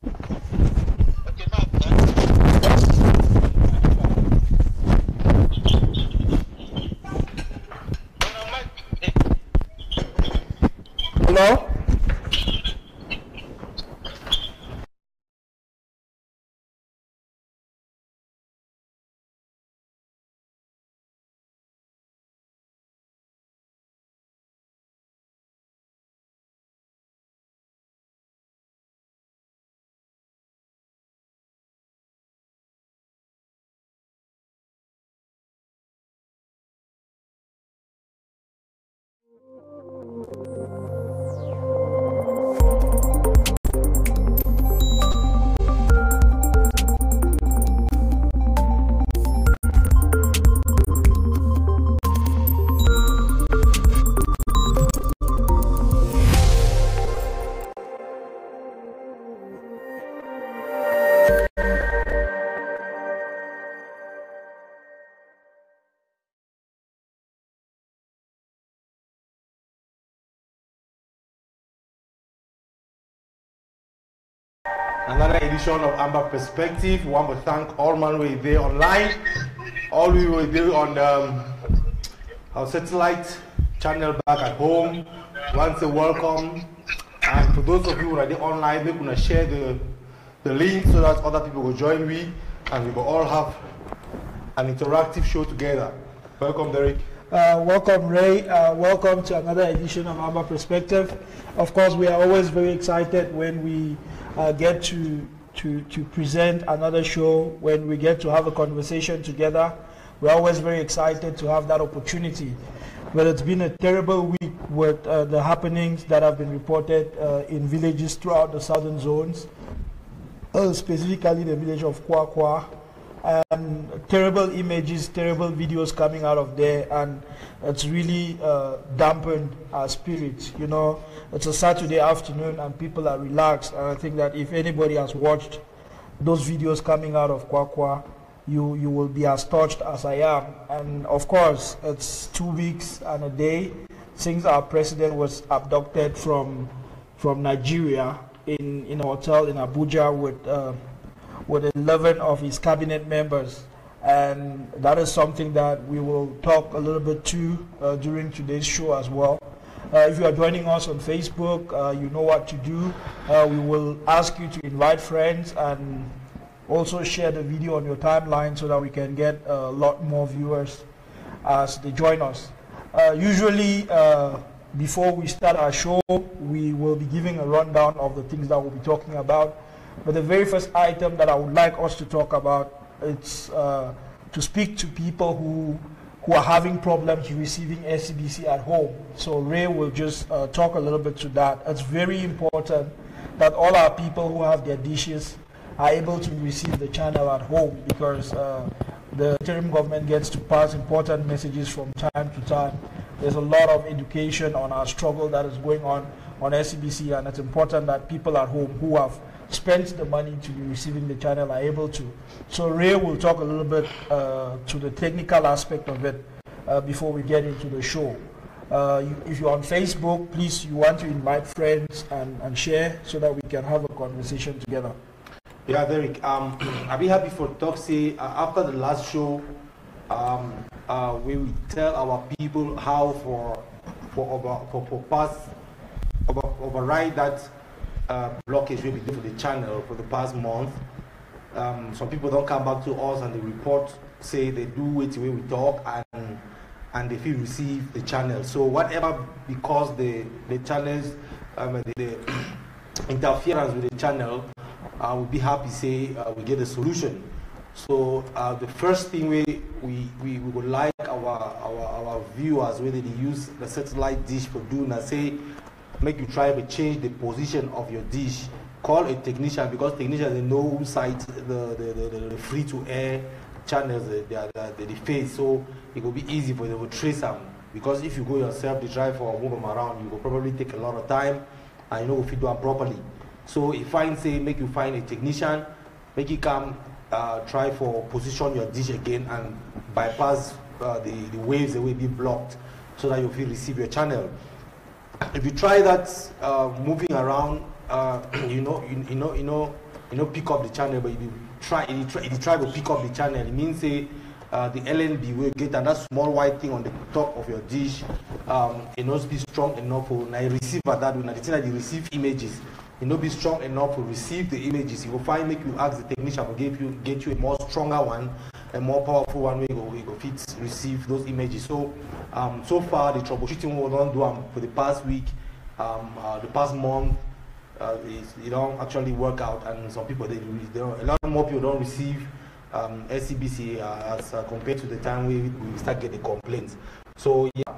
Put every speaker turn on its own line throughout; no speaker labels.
Hello?
Another edition of Amba Perspective. We want to thank all man we there online, all we were there on our satellite channel back at home. Once a welcome, and for those of you who are there online, we're gonna share the link so that other people will join me, and we will all have an interactive show together. Welcome, Derek.
Welcome, Ray. Welcome to another edition of Amba Perspective. Of course, we are always very excited when we get to present another show, when we get to have a conversation together. We're always very excited to have that opportunity. But it's been a terrible week with the happenings that have been reported in villages throughout the southern zones, specifically the village of Kwakwa. Terrible images, terrible videos coming out of there, and it's really dampened our spirits. You know, it's a Saturday afternoon and people are relaxed, and I think that if anybody has watched those videos coming out of Kwakwa, you will be as touched as I am. And of course, it's 2 weeks and a day since our president was abducted from Nigeria in a hotel in Abuja with 11 of his cabinet members, and that is something that we will talk a little bit to during today's show as well. If you are joining us on Facebook, you know what to do. We will ask you to invite friends and also share the video on your timeline so that we can get a lot more viewers as they join us. Usually, before we start our show, we will be giving a rundown of the things that we'll be talking about. But the very first item that I would like us to talk about is to speak to people who are having problems receiving SCBC at home. So Ray will just talk a little bit to that. It's very important that all our people who have their dishes are able to receive the channel at home, because the interim government gets to pass important messages from time to time. There's a lot of education on our struggle that is going on SCBC, and it's important that people at home who have spent the money to be receiving the channel are able to. So Ray will talk a little bit to the technical aspect of it before we get into the show. If you're on Facebook, please, you want to invite friends and share so that we can have a conversation together.
Yeah, Derek, I'll be happy for talk. Say after the last show, we will tell our people how for past override that blockage will be due for the channel for the past month. Some people don't come back to us and they report, say they do it the way we talk, and they feel receive the channel. So whatever, because the channels, the interference with the channel, we'll be happy say we get a solution. So the first thing we would like our viewers, whether they use the satellite dish for doing, and say make you try to change the position of your dish. Call a technician, because technicians, they know who site the free-to-air channels they face, so it will be easy for them to trace them. Because if you go yourself to try for move them around, you will probably take a lot of time, and you know if you do them properly. So if I say make you find a technician, make you come try for position your dish again and bypass the waves that will be blocked, so that you will receive your channel. If you try that moving around, pick up the channel, but if you try to pick up the channel, it means say the LNB will get and that small white thing on the top of your dish, it must be strong enough for now receive that when the thing that you receive images, it not be strong enough to receive the images. You will find make you ask the technician to get you a more stronger one, a more powerful one where you go fit receive those images. So so far the troubleshooting we don't do for the past week, the past month. It don't actually work out, and some people a lot more people don't receive SCBC as compared to the time we start getting complaints. So yeah,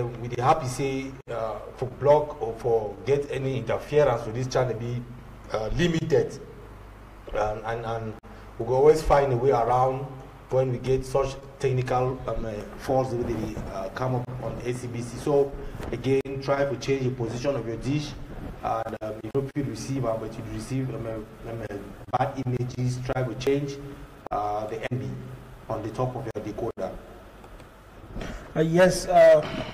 we happy say for block or for get any interference with this channel be limited, and we will always find a way around when we get such technical faults that they come up on SCBC. So again, try to change the position of your dish. And you don't feel receiver, but you receive bad images. Try to change the NB on the top of your decoder.
Yes,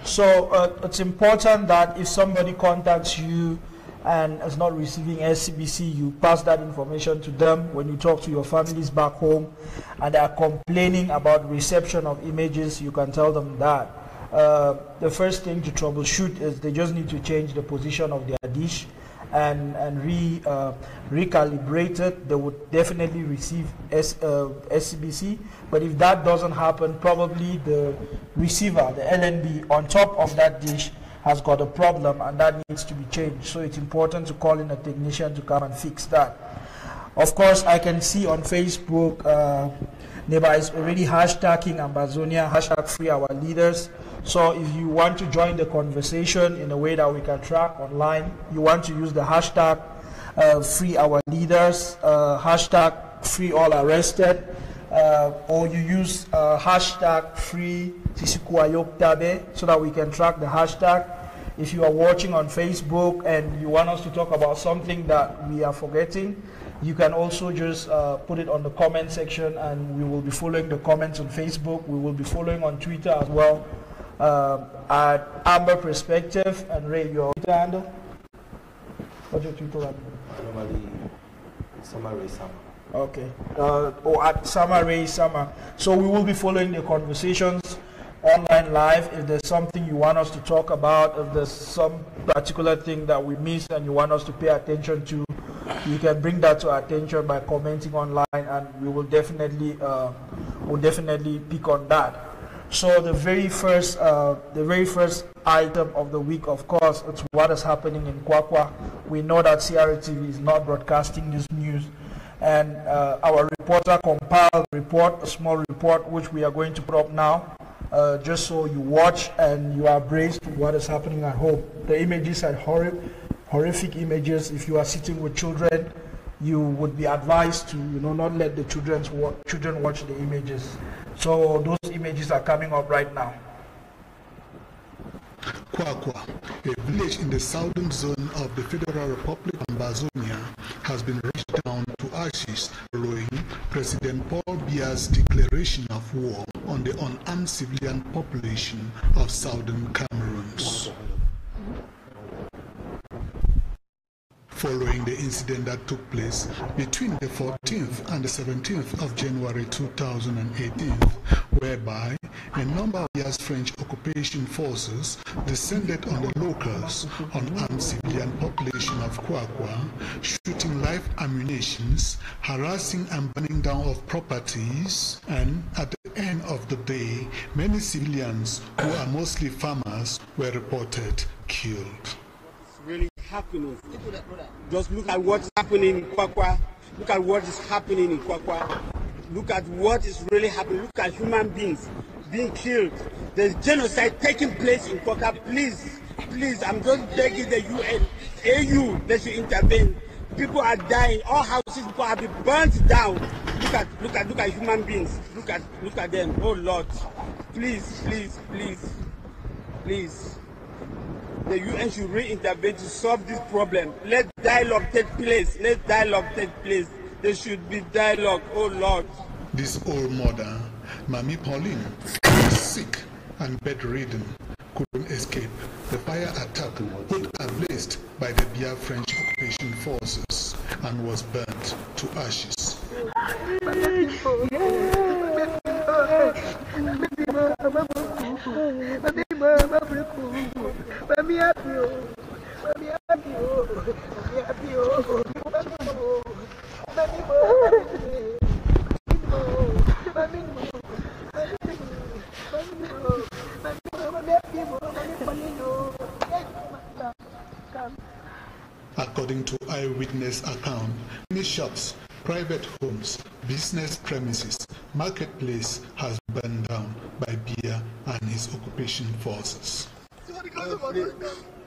so it's important that if somebody contacts you and is not receiving SCBC, you pass that information to them. When you talk to your families back home and they are complaining about reception of images, you can tell them that. The first thing to troubleshoot is they just need to change the position of their dish and recalibrate it. They would definitely receive SCBC, but if that doesn't happen, probably the receiver, the LNB on top of that dish has got a problem and that needs to be changed. So it's important to call in a technician to come and fix that. Of course, I can see on Facebook, Neba is already hashtagging Ambazonia, #FreeOurLeaders. So if you want to join the conversation in a way that we can track online, you want to use the hashtag #FreeOurLeaders, hashtag #FreeAllArrested, or you use hashtag #FreeTisikuayoktabe so that we can track the hashtag. If you are watching on Facebook and you want us to talk about something that we are forgetting, you can also just put it on the comment section, and we will be following the comments on Facebook. We will be following on Twitter as well, at Amba Perspective. And Ray, your Twitter handle? What's your Twitter handle?
Normally, Summer Ray Summer.
Okay. Or at Summer Ray Summer. So we will be following the conversations online live. If there's something you want us to talk about, if there's some particular thing that we missed and you want us to pay attention to, you can bring that to our attention by commenting online, and we will definitely pick on that. So the very first item of the week, of course, it's what is happening in Kwakwa. We know that CRTV is not broadcasting this news, and our reporter compiled a small report, which we are going to put up now, just so you watch and you are braced to what is happening at home. The images are horrific images. If you are sitting with children, you would be advised to not let the children watch the images. So those images are coming up right now.
Kwakwa, a village in the southern zone of the Federal Republic of Ambazonia, has been rushed down to ashes following President Paul Biya's declaration of war on the unarmed civilian population of southern Cameroon. Following the incident that took place between the 14th and the 17th of January 2018, whereby a number of years French occupation forces descended on the locals, unarmed civilian population of Kwakwa, shooting live ammunitions, harassing and burning down of properties, and at the end of the day, many civilians, who are mostly farmers, were reported killed.
Really happening. Just look at what's happening in Kwakwa. Look at what is happening in Kwakwa. Look at what is really happening. Look at human beings being killed. There's genocide taking place in Kwakwa. Please, please, I'm just begging the UN, AU, they should intervene. People are dying. All houses have been burnt down. Look at human beings. Look at them. Oh Lord, please, please, please, please. The UN should re-intervene to solve this problem. Let dialogue take place. Let dialogue take place. There should be dialogue. Oh Lord.
This old mother, Mami Pauline, is sick and bedridden, couldn't escape the fire attack put ablaze by the Biya French occupation forces. and was burnt to ashes. According to eyewitness account, many shops, private homes, business premises, marketplace has burned down by Bia and his occupation forces.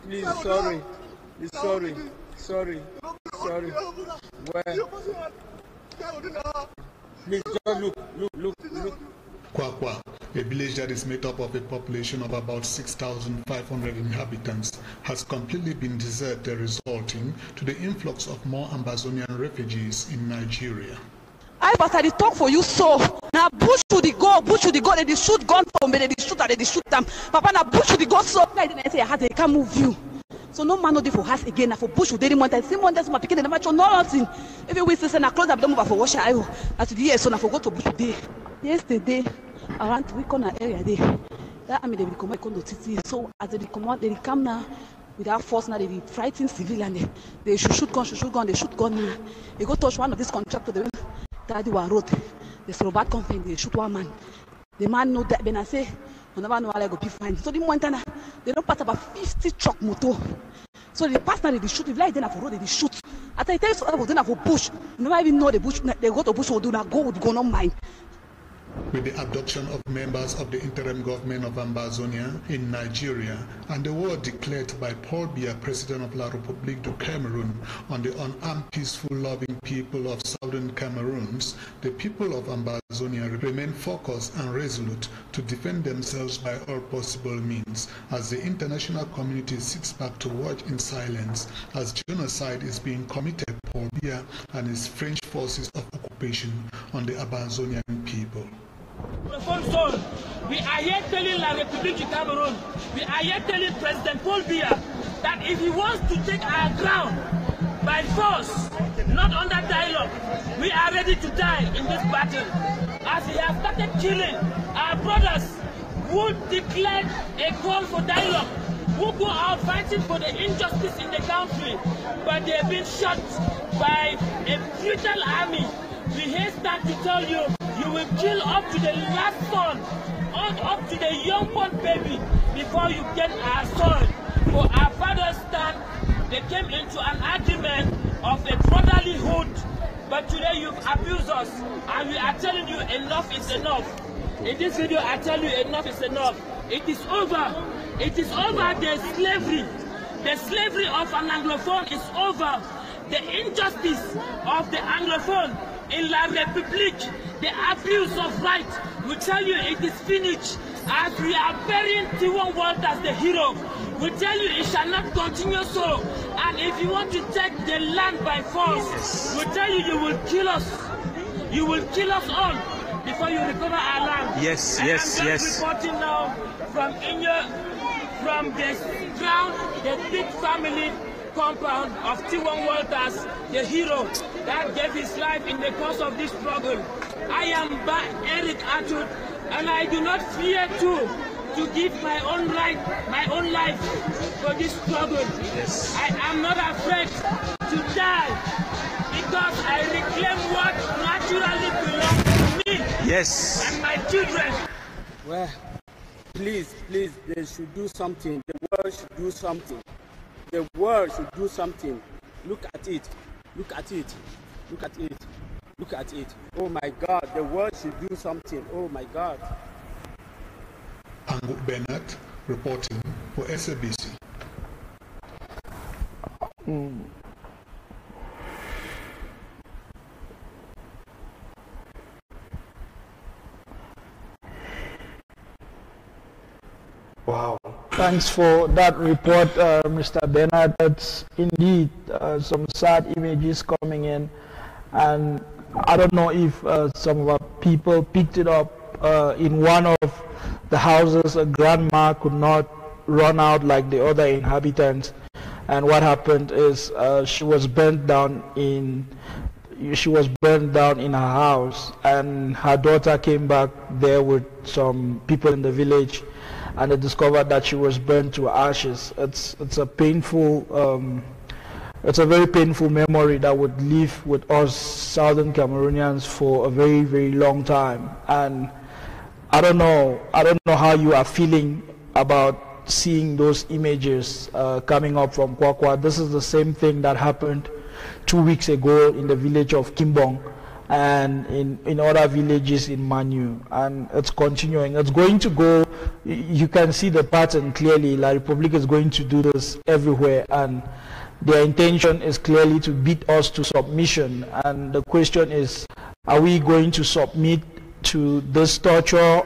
Please, sorry. Where? Please, just look.
Kwakwa, a village that is made up of a population of about 6,500 inhabitants, has completely been deserted, resulting to the influx of more Ambazonian refugees in Nigeria.
I but I talk for you so. Now bush to the go, they shoot gun for me, they shoot them. Papa now bush to the go so. I didn't say they can't move you. So no man no dey for house again. Now for bush they didn't want that. Same one that's my picking the match or nothing. If you wish to send a close up, don't move for wash I will. As the year so now for go to bush today. Yesterday, around we corner area there. That army they will come to city. So as they come out, they come now without force now. They frighten civilian. They shoot gun. They shoot gun now. They go touch one of these contractors. They daddy was road. They throw bad company. They shoot one man. The man know that. Then I say, I never know how I go be fine. So the Montana, they don't pass about 50 truck motor. So they pass now. They shoot. If like then for road, they shoot. After I tell you so, then for bush. You never even know the bush. They go to bush or do not go. Would go not mind.
With the abduction of members of the interim government of Ambazonia in Nigeria and the war declared by Paul Biya, President of La République du Cameroon, on the unarmed, peaceful, loving people of southern Cameroons, the people of Ambazonia remain focused and resolute to defend themselves by all possible means as the international community sits back to watch in silence as genocide is being committed by Paul Biya and his French forces of occupation on the Ambazonian people.
We are here telling La République du Cameroon, we are here telling President Paul Biya that if he wants to take our ground by force, not under dialogue, we are ready to die in this battle. As he has started killing our brothers who declared a call for dialogue, who go out fighting for the injustice in the country, but they have been shot by a brutal army. We hasten to tell you, you will kill up to the last son, up to the young-born baby, before you get our soil. For our fathers stand, they came into an argument of a brotherlyhood, but today you've abused us, and we are telling you enough is enough. In this video, I tell you enough is enough. It is over. It is over. The slavery of an Anglophone is over. The injustice of the Anglophone in La République, the abuse of rights, we tell you it is finished. As we are burying T1 World as the hero, we tell you it shall not continue so. And if you want to take the land by force, we tell you you will kill us. You will kill us all before you recover our land.
Yes.
I'm just reporting now from the ground, the big family compound of T1 Walters, the hero that gave his life in the course of this struggle. I am Eric Atud, and I do not fear to give my own life for this struggle. Yes. I am not afraid to die because I reclaim what naturally belongs to me.
Yes.
And my children.
Well, please, they should do something. The world should do something. The world should do something. Look at it. Look at it. Look at it. Look at it. Oh my God, the world should do something. Oh my God.
Amba Bernard reporting for SABC.
Wow.
Thanks for that report, Mr. Bernard. That's indeed some sad images coming in, and I don't know if some of our people picked it up in one of the houses. A grandma could not run out like the other inhabitants, And what happened is she was burned down in her house, and her daughter came back there with some people in the village, and they discovered that she was burned to ashes. It's a very painful memory that would live with us Southern Cameroonians for a very, very long time. And I don't know how you are feeling about seeing those images coming up from Kwakwa. This is the same thing that happened 2 weeks ago in the village of Kimbong and in other villages in Manu, and it's continuing. It's going to go, you can see the pattern clearly. La Republic is going to do this everywhere, and their intention is clearly to beat us to submission. And the question is, are we going to submit to this torture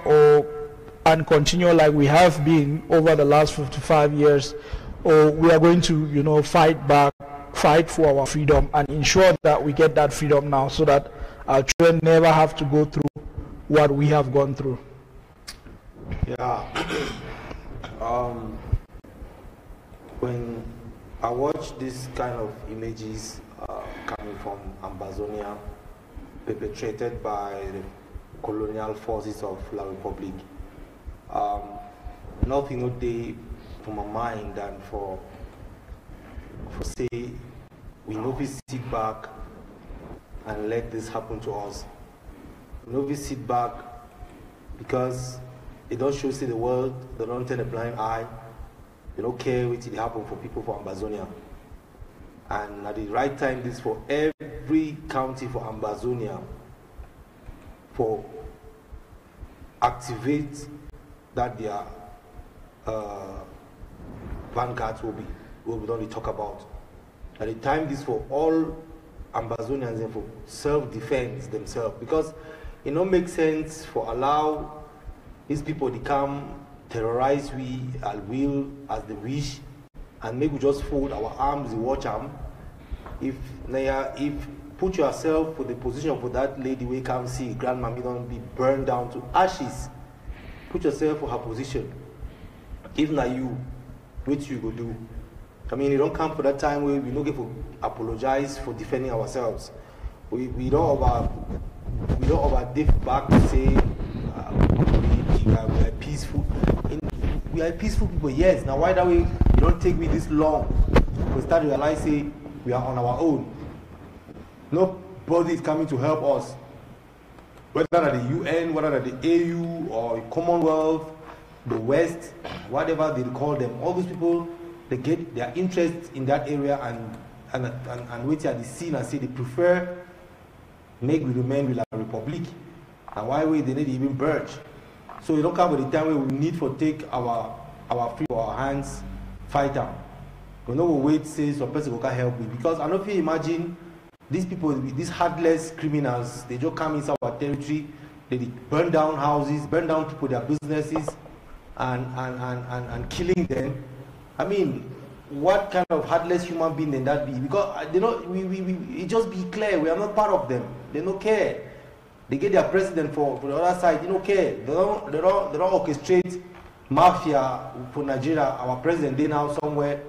and continue like we have been over the last 55 years, or we are going to, fight back, fight for our freedom, and ensure that we get that freedom now, so that our children never have to go through what we have gone through?
Yeah. When I watch this kind of images coming from Ambazonia, perpetrated by the colonial forces of La Republic, nothing no day for my mind than for say we know we sit back and let this happen to us. We know we sit back because it don't show see the world, they don't turn a blind eye, they don't care what will happen for people for Ambazonia. And at the right time, this for every county for Ambazonia for activate that their vanguards will be only talk about. At the time, this for all Ambazonians and for self-defense themselves, because it don't make sense for allow these people to come terrorize we at will as they wish, and maybe just fold our arms and watch them. If put yourself for the position for that lady we come see grandmammy don't be burned down to ashes. Put yourself for her position. If not you, what you go do? I mean, you don't come for that time where we don't get to apologize for defending ourselves. We don't over dip back to say we are peaceful. We are peaceful people, yes. Now why that way you don't take me this long? We start to realize say we are on our own. Nobody is coming to help us. Whether at the UN, whether at the AU or Commonwealth, the West, whatever they call them, all those people, they get their interest in that area and wait at the scene and say they prefer make we remain with La Republic. And why we they need even budge. So you don't come with the time where we need to take our free for our hands, fight them. We know we wait say some person can help me, because I don't feel imagine these people, these heartless criminals, they just come inside our territory, they burn down houses, burn down people, their businesses, and killing them. I mean, what kind of heartless human being can that be? Because they don't, it just be clear, we are not part of them. They don't care. They get their president for the other side, they don't care. They don't orchestrate mafia for Nigeria. Our president, they now somewhere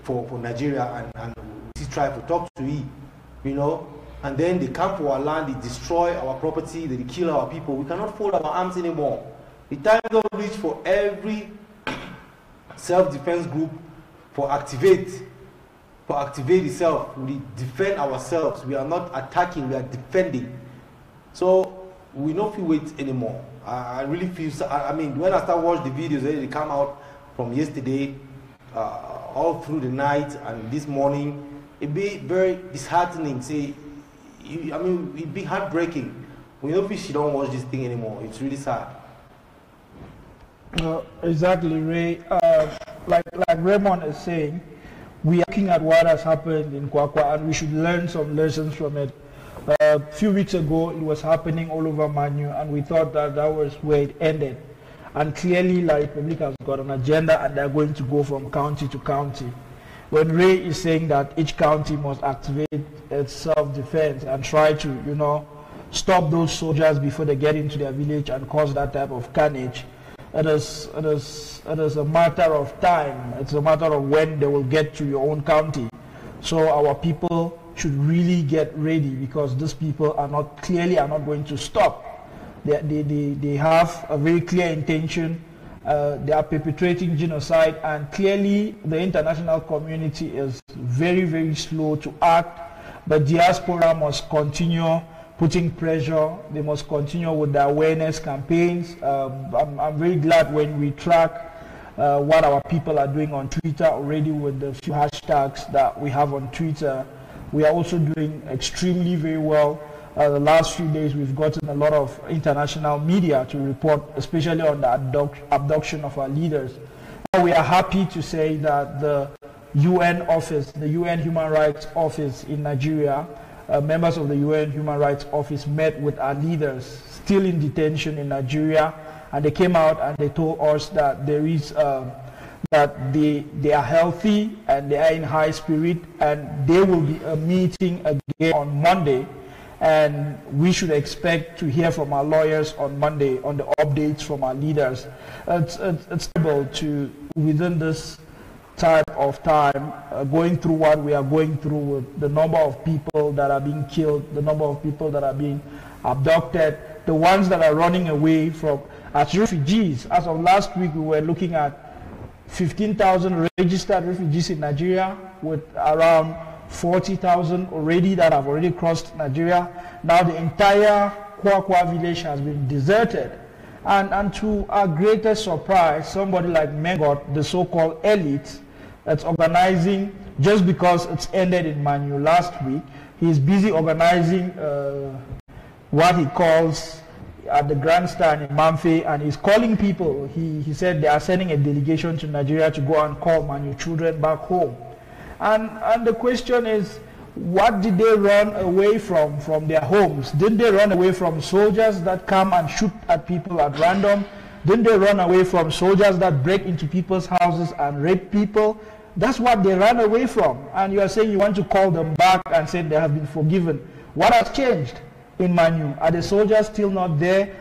for Nigeria and he try to talk to him, and then they come for our land, they destroy our property, they kill our people. We cannot fold our arms anymore. The time don't reach for every self-defense group for activate itself. We defend ourselves. We are not attacking, we are defending. So we don't feel wait anymore. I really feel, I mean, when I start watching the videos, they come out from yesterday, all through the night and this morning, it be very disheartening. It be heartbreaking. We don't feel she don't watch this thing anymore. It's really sad.
Exactly, Ray. Like Raymond is saying, we are looking at what has happened in Kwakwa, and we should learn some lessons from it. A few weeks ago, it was happening all over Manu, and we thought that was where it ended. And clearly, La Republic has got an agenda, and they're going to go from county to county. When Ray is saying that each county must activate its self-defense and try to, stop those soldiers before they get into their village and cause that type of carnage, it is a matter of time. It's a matter of when they will get to your own county. So our people should really get ready, because these people are not going to stop. They have a very clear intention. They are perpetrating genocide, and clearly the international community is very, very slow to act. But diaspora must continue putting pressure. They must continue with the awareness campaigns. I'm very glad when we track what our people are doing on Twitter already with the few hashtags that we have on Twitter. We are also doing extremely very well. The last few days we've gotten a lot of international media to report, especially on the abduction of our leaders. Now, we are happy to say that the UN office, the UN Human Rights Office in Nigeria, members of the UN Human Rights Office met with our leaders still in detention in Nigeria, and they came out and they told us that there is that they are healthy and they are in high spirit, and they will be meeting again on Monday, and we should expect to hear from our lawyers on Monday on the updates from our leaders. It's able to, within this type of time, going through what we are going through with the number of people that are being killed, the number of people that are being abducted, the ones that are running away from as refugees. As of last week, we were looking at 15,000 registered refugees in Nigeria, with around 40,000 already that have already crossed Nigeria. Now the entire Kwakwa village has been deserted. And to our greatest surprise, somebody like Mengot, the so-called elite, that's organizing, just because it's ended in Manu last week, he's busy organizing what he calls at the grandstand in Mamfe, and he's calling people. He said they are sending a delegation to Nigeria to go and call Manu children back home. And the question is, what did they run away from their homes? Didn't they run away from soldiers that come and shoot at people at random? Didn't they run away from soldiers that break into people's houses and rape people? That's what they ran away from. And you are saying you want to call them back and say they have been forgiven. What has changed in Manu? Are the soldiers still not there?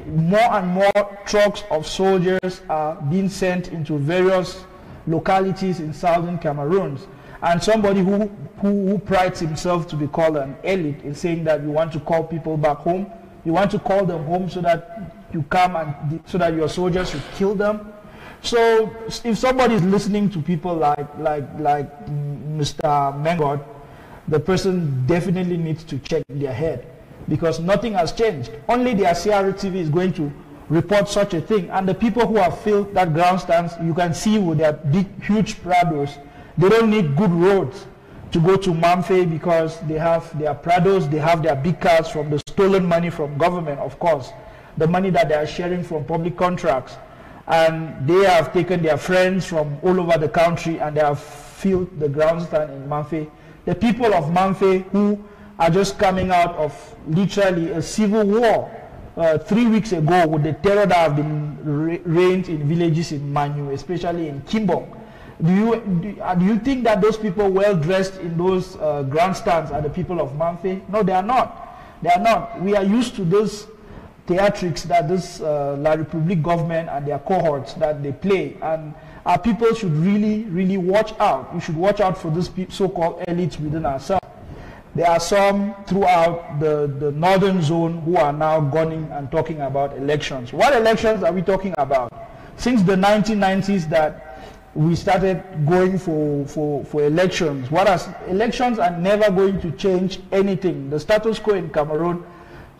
More and more trucks of soldiers are being sent into various localities in southern Cameroon. And somebody who prides himself to be called an elite is saying that you want to call people back home. You want to call them home so that you come and so that your soldiers should kill them. So if somebody is listening to people like Mr. Mengot, the person definitely needs to check their head, because nothing has changed. Only the Asiari TV is going to report such a thing, and the people who have filled that grandstands, you can see with their big, huge Prados, they don't need good roads to go to Mamfe, because they have their Prados, they have their big cars from the stolen money from government, of course, the money that they are sharing from public contracts, and they have taken their friends from all over the country and they have filled the grandstand in Mamfe. The people of Mamfe, who are just coming out of literally a civil war 3 weeks ago with the terror that have been reigned in villages in Manu, especially in Kimbong. Do you think that those people well dressed in those grandstands are the people of Mamfe? No, they are not. They are not. We are used to those theatrics that this La Republique government and their cohorts that they play, and our people should really, really watch out. We should watch out for these so-called elites within ourselves. There are some throughout the northern zone who are now gunning and talking about elections. What elections are we talking about? Since the 1990s that we started going for elections. Elections are never going to change anything. The status quo in Cameroon,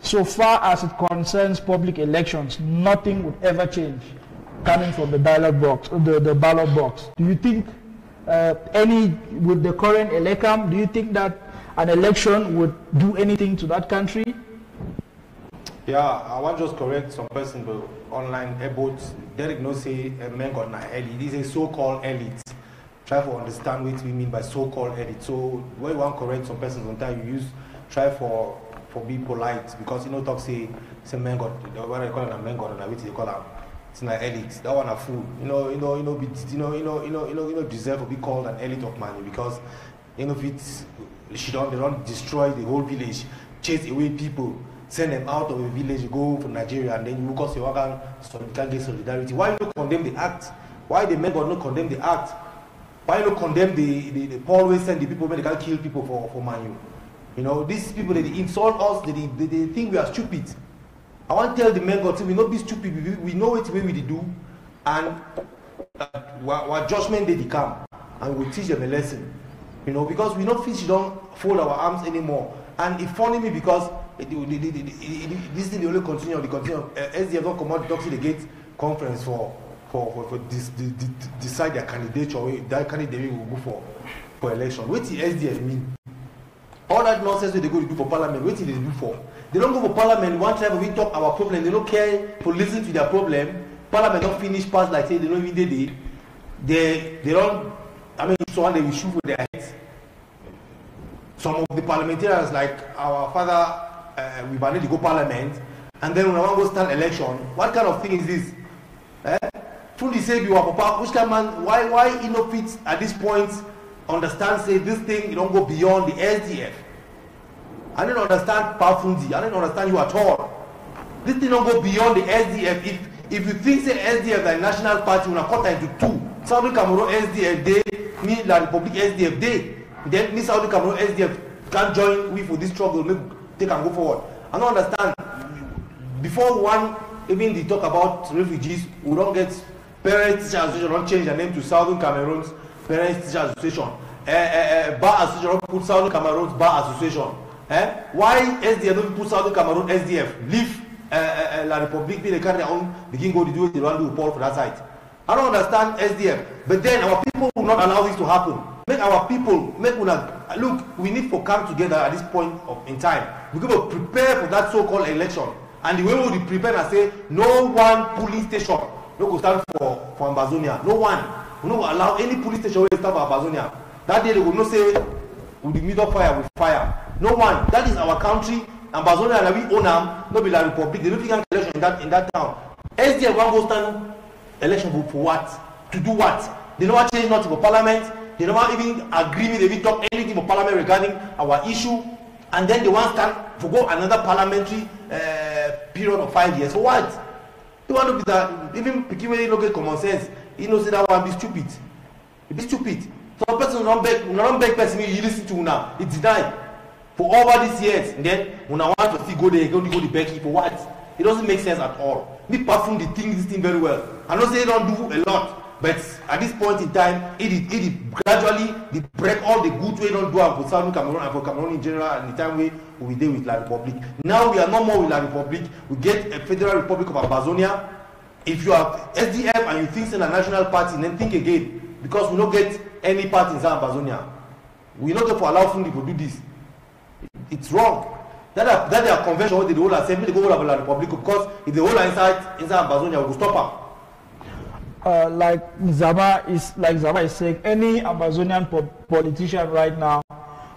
so far as it concerns public elections, nothing would ever change coming from the ballot box. Do you think with the current elecam, do you think that an election would do anything to that country?
Yeah, I want to just correct some person online about Derek no say Mengot na elite. This is a so-called elite. Try to understand what we mean by so-called elite. So when you want to correct some person, sometimes you try for be polite, because talk say Mengot, what I call it a Mengot and what they call it, it's not elite. That one a fool. Deserve to be called an elite of money, because if they don't destroy the whole village, chase away people, send them out of a village, you go for Nigeria, and then you go say, so you can't get solidarity. Why you not condemn the act? Why the men not condemn the act? Why you not condemn the always send the people when they can't kill people for Manu? You know, these people, they insult us, they think we are stupid. I want to tell the men, God, we not be stupid, we know what we do, and our judgment they come, and we teach them a lesson. You know, because we not fish don't fold our arms anymore. And it funny me because this thing they only continue. SDF don't come out to the gate conference for decide their candidature. That candidate will go for election. What the SDF mean? All that nonsense they go to do for parliament. What did they do for? They don't go for parliament. One time we talk our problem. They don't care to listen to their problem. Parliament don't finish past like say they don't even did. They don't. I mean, so they will shoot with their heads. Some of the parliamentarians, like our father, we managed to go parliament, and then when I want to go stand election, what kind of thing is this? Truly say you are papa, which kind man? Why you know fit at this point? Understand? Say this thing you don't go beyond the SDF. I don't understand Pafundi. I don't understand you at all. This thing don't go beyond the SDF. If you think say SDF like national party, we cut into two. Southern Cameroon SDF day, me La Republic SDF day. Then me Southern Cameroon SDF can't join we for this struggle. They can go forward. I don't understand. Before one even they talk about refugees, we don't get Parents Teacher Association don't change their name to Southern Cameroon's Parents Teacher Association. Bar Association put Southern Cameroon's Bar Association. Why SDF don't put Southern Cameroon SDF? Leave La Republique, they carry their own, begin go to do it, they don't do Paul for that side. I don't understand SDF. But then our people will not allow this to happen. Make our people, look, we need to come together at this point in time. We're going to prepare for that so-called election. And the way we prepare and say, no one police station no go stand for Ambazonia. No one. We don't allow any police station to stand for Ambazonia. That day they will not say, we will meet up fire with fire. No one. That is our country. Ambazonia and we own them. No be La Republic. They don't think election in that town. SDF one go stand election for what? To do what? They never change nothing for parliament. They never even agree with, they even talk anything for parliament regarding our issue. And then they want to stand to go another parliamentary period of 5 years. For what? They want to be that, even people when you don't get common sense, you know, say that one be stupid. It be stupid. Some person don't beg person you listen to now. It's denied. For over these years, and then when I want to see go there, go to Becky for what? It doesn't make sense at all. Me perform this thing very well. I know say they don't do a lot, but at this point in time, it gradually they break all the good way don't do for Southern Cameroon and for Cameroon in general, and the time we deal with La Republic. Now we are no more with La Republic. We get a Federal Republic of Ambazonia. If you have SDF and you think it's a national party, then think again, because we don't get any party in Ambazonia. We not get for allow people to do this. It's wrong. That their convention with the whole assembly, they go all over La Republic, because if the whole inside Ambazonia, we will stop her.
Like Zama is saying, any Ambazonian politician right now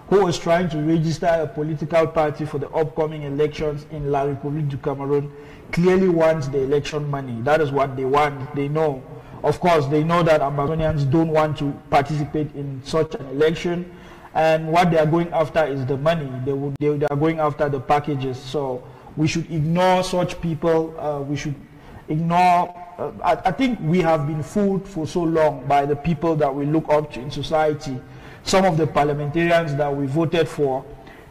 who is trying to register a political party for the upcoming elections in La République du Cameroon clearly wants the election money. That is what they want. They know. Of course, they know that Ambazonians don't want to participate in such an election, and what they are going after is the money. They are going after the packages. So we should ignore such people. We should ignore. I think we have been fooled for so long by the people that we look up to in society. Some of the parliamentarians that we voted for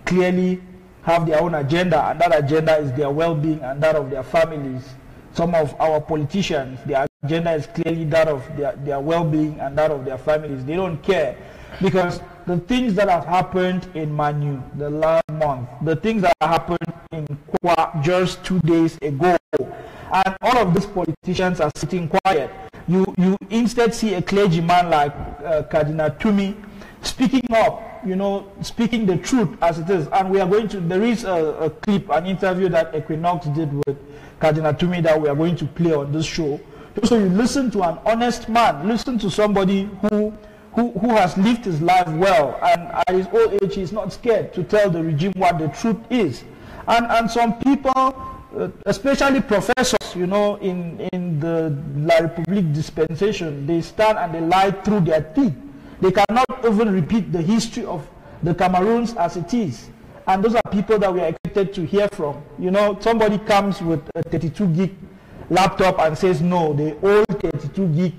clearly have their own agenda, and that agenda is their well-being and that of their families. Some of our politicians, their agenda is clearly that of their well-being and that of their families. They don't care, because the things that have happened in Manu the last month, the things that happened in Kwa just 2 days ago, and all of these politicians are sitting quiet. You instead see a clergyman like Cardinal Tumi speaking up, speaking the truth as it is. And we are going to, there is a clip, an interview that Equinox did with Cardinal Tumi that we are going to play on this show. So you listen to an honest man, listen to somebody who has lived his life well, and at his old age he's not scared to tell the regime what the truth is. And some people, especially professors, in the La République dispensation, they stand and they lie through their teeth. They cannot even repeat the history of the Cameroons as it is. And those are people that we are expected to hear from. You know, somebody comes with a 32 gig laptop and says, no, the old 32 gig,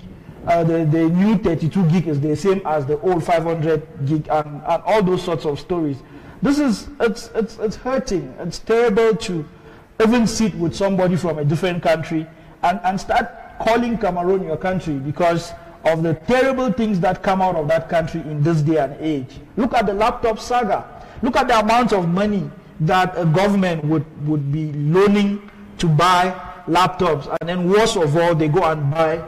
the new 32 gig is the same as the old 500 gig, and all those sorts of stories. This is, it's hurting. It's terrible to even sit with somebody from a different country and start calling Cameroon your country because of the terrible things that come out of that country in this day and age. Look at the laptop saga. Look at the amount of money that a government would be loaning to buy laptops, and then worst of all, they go and buy,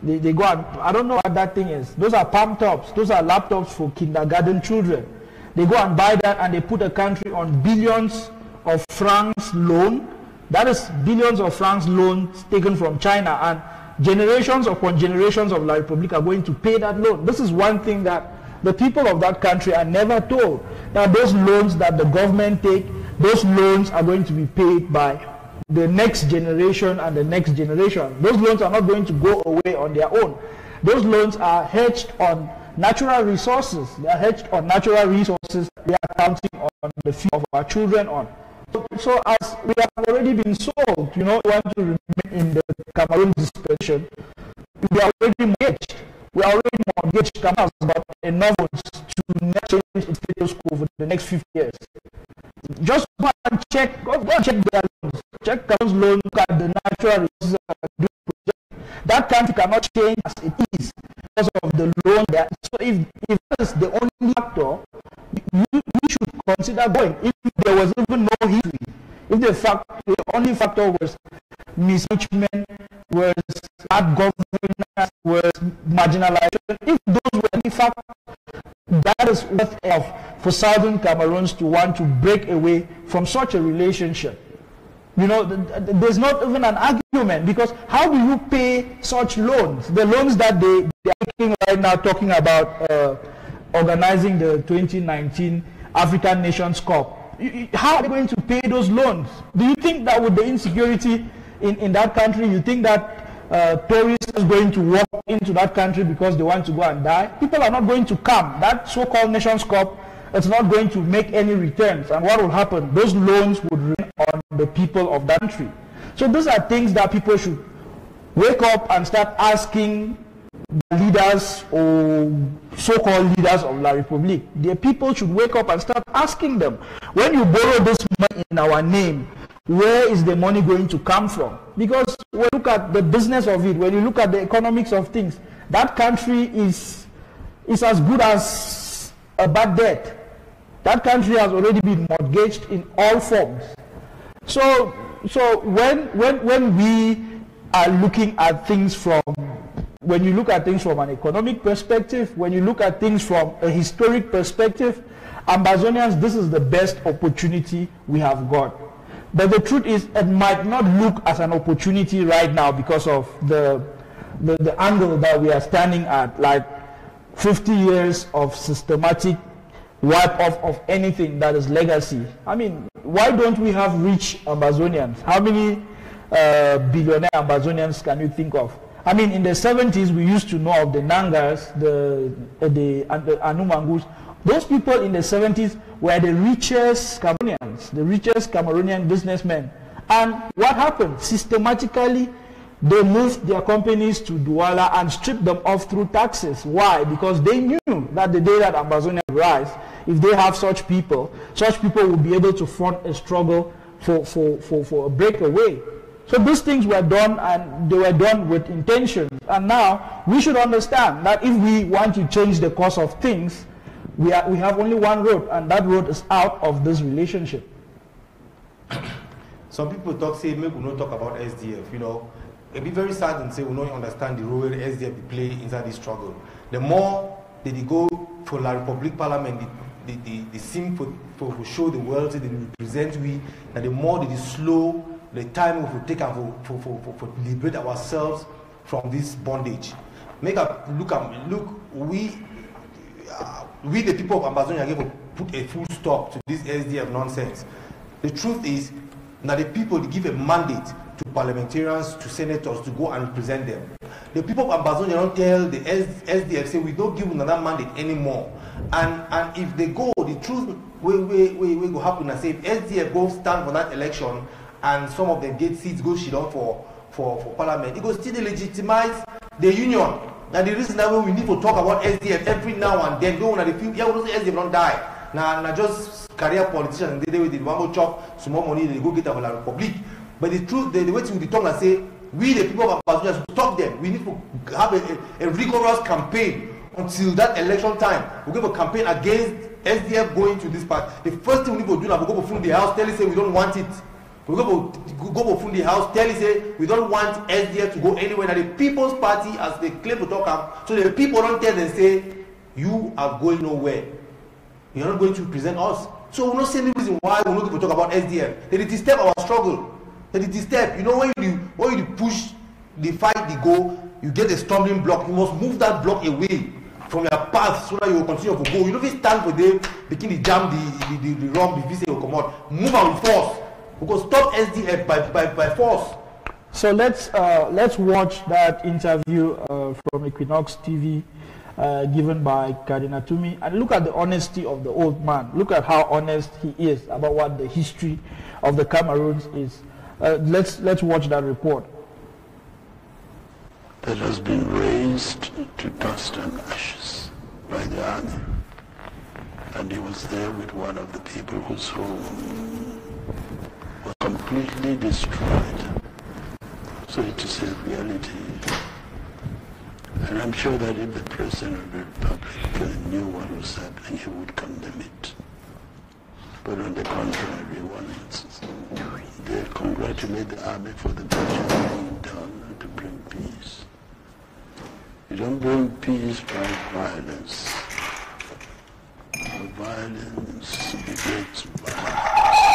they go and, I don't know what that thing is. Those are palm tops. Those are laptops for kindergarten children. They go and buy that, and they put a country on billions of francs loan. That is billions of francs loans taken from China, and generations upon generations of La Republique are going to pay that loan. This is one thing that the people of that country are never told, that those loans that the government take, those loans are going to be paid by the next generation and the next generation. Those loans are not going to go away on their own. Those loans are hedged on natural resources. They are hedged on natural resources we are counting on the future of our children on. So as we have already been sold, you know, we want to remain in the Cameroon dispensation, we are already mortgaged. We are already mortgaged. Cameroon has got enough to not change its status quo for the next 50 years. Just go and check, go and check their loans. Check Cameroon's loan, look at the natural resources. That country cannot change as it is because of the loan there. So if that is the only factor, we should consider going. If there was even no history, if the only factor was mismanagement, was bad governance, was marginalization, if those were any factors, that is worth it for Southern Cameroons to want to break away from such a relationship. You know, there's not even an argument, because how do you pay such loans? The loans that they are making right now, talking about organizing the 2019 African Nations Cup. How are they going to pay those loans? Do you think that with the insecurity in that country, you think that tourists are going to walk into that country because they want to go and die? People are not going to come. That so-called Nations Cup, it's not going to make any returns. And what will happen? Those loans would remain on the people of that country. So these are things that people should wake up and start asking the leaders or so-called leaders of La Republique. The people should wake up and start asking them, when you borrow this money in our name, where is the money going to come from? Because when you look at the business of it, when you look at the economics of things, that country is as good as a bad debt. That country has already been mortgaged in all forms. So when we are looking at things from, when you look at things from an economic perspective, when you look at things from a historic perspective, Ambazonians, this is the best opportunity we have got. But the truth is, it might not look as an opportunity right now because of the angle that we are standing at, like 50 years of systematic wipe off of anything that is legacy. I mean, why don't we have rich Ambazonians? How many billionaire Ambazonians can you think of? I mean, in the 70s, we used to know of the Nangas, the Anumangus. Those people in the 70s were the richest Cameroonians, the richest Cameroonian businessmen. And what happened? Systematically, they moved their companies to Douala and stripped them off through taxes. Why? Because they knew that the day that Ambazonia rise, if they have such people will be able to fund a struggle for a breakaway. So these things were done, and they were done with intention. And now we should understand that if we want to change the course of things, we have only one road, and that road is out of this relationship.
Some people say maybe we don't talk about SDF. You know, it'd be very sad and say we don't understand the role SDF play inside this struggle. The more they go for La Republique Parliament, they seem to show the world, they represent we, that the more they slow the time we will take for liberate ourselves from this bondage. Look, we the people of Ambazonia are going to put a full stop to this SDF nonsense. The truth is that the people give a mandate to parliamentarians, to senators to go and represent them. The people of Ambazonia don't tell the SDF, say we don't give another mandate anymore. And if they go, the truth we go happen and say if SDF go stand for that election and some of them get seats go shit on for parliament, it go still legitimize the union. Now the reason that we need to talk about SDF every now and then, don't want to feel, yeah, we don't say SDF don't die. Now just career politicians, they want to chop some more money, they go get about the Republic. But the truth, the way to the tongue and say, we the people of Ambazonia should stop them. We need to have a rigorous campaign until that election time. We give a campaign against SDF going to this part. The first thing we need to do now, we go to the house, tell you say we don't want it. We go to the house, tell you say we don't want SDF to go anywhere. Now the People's Party, as they claim to talk up, so the people don't tell them say, you are going nowhere. You're not going to present us. So we're not saying the reason why we're not going to talk about SDF. They disturb our struggle. They disturb. You know, when you push the fight, the goal, you get a stumbling block. You must move that block away from your path so that you will continue to go. You know, if you stand for them, begin to jam the wrong, the will come out. Move out with force. Because stop SDF by force.
So let's watch that interview from Equinox TV given by Cardinal Tumi, and look at the honesty of the old man. Look at how honest he is about what the history of the Cameroons is. Let's watch that report.
That has been raised to dust and ashes by the army, and he was there with one of the people whose home was completely destroyed. So it is a reality. And I'm sure that if the President of the Republic knew what was happening, he would condemn it. But on the contrary, they congratulate the army for the measure being done to bring peace. You don't bring peace by violence. Violence begets violence.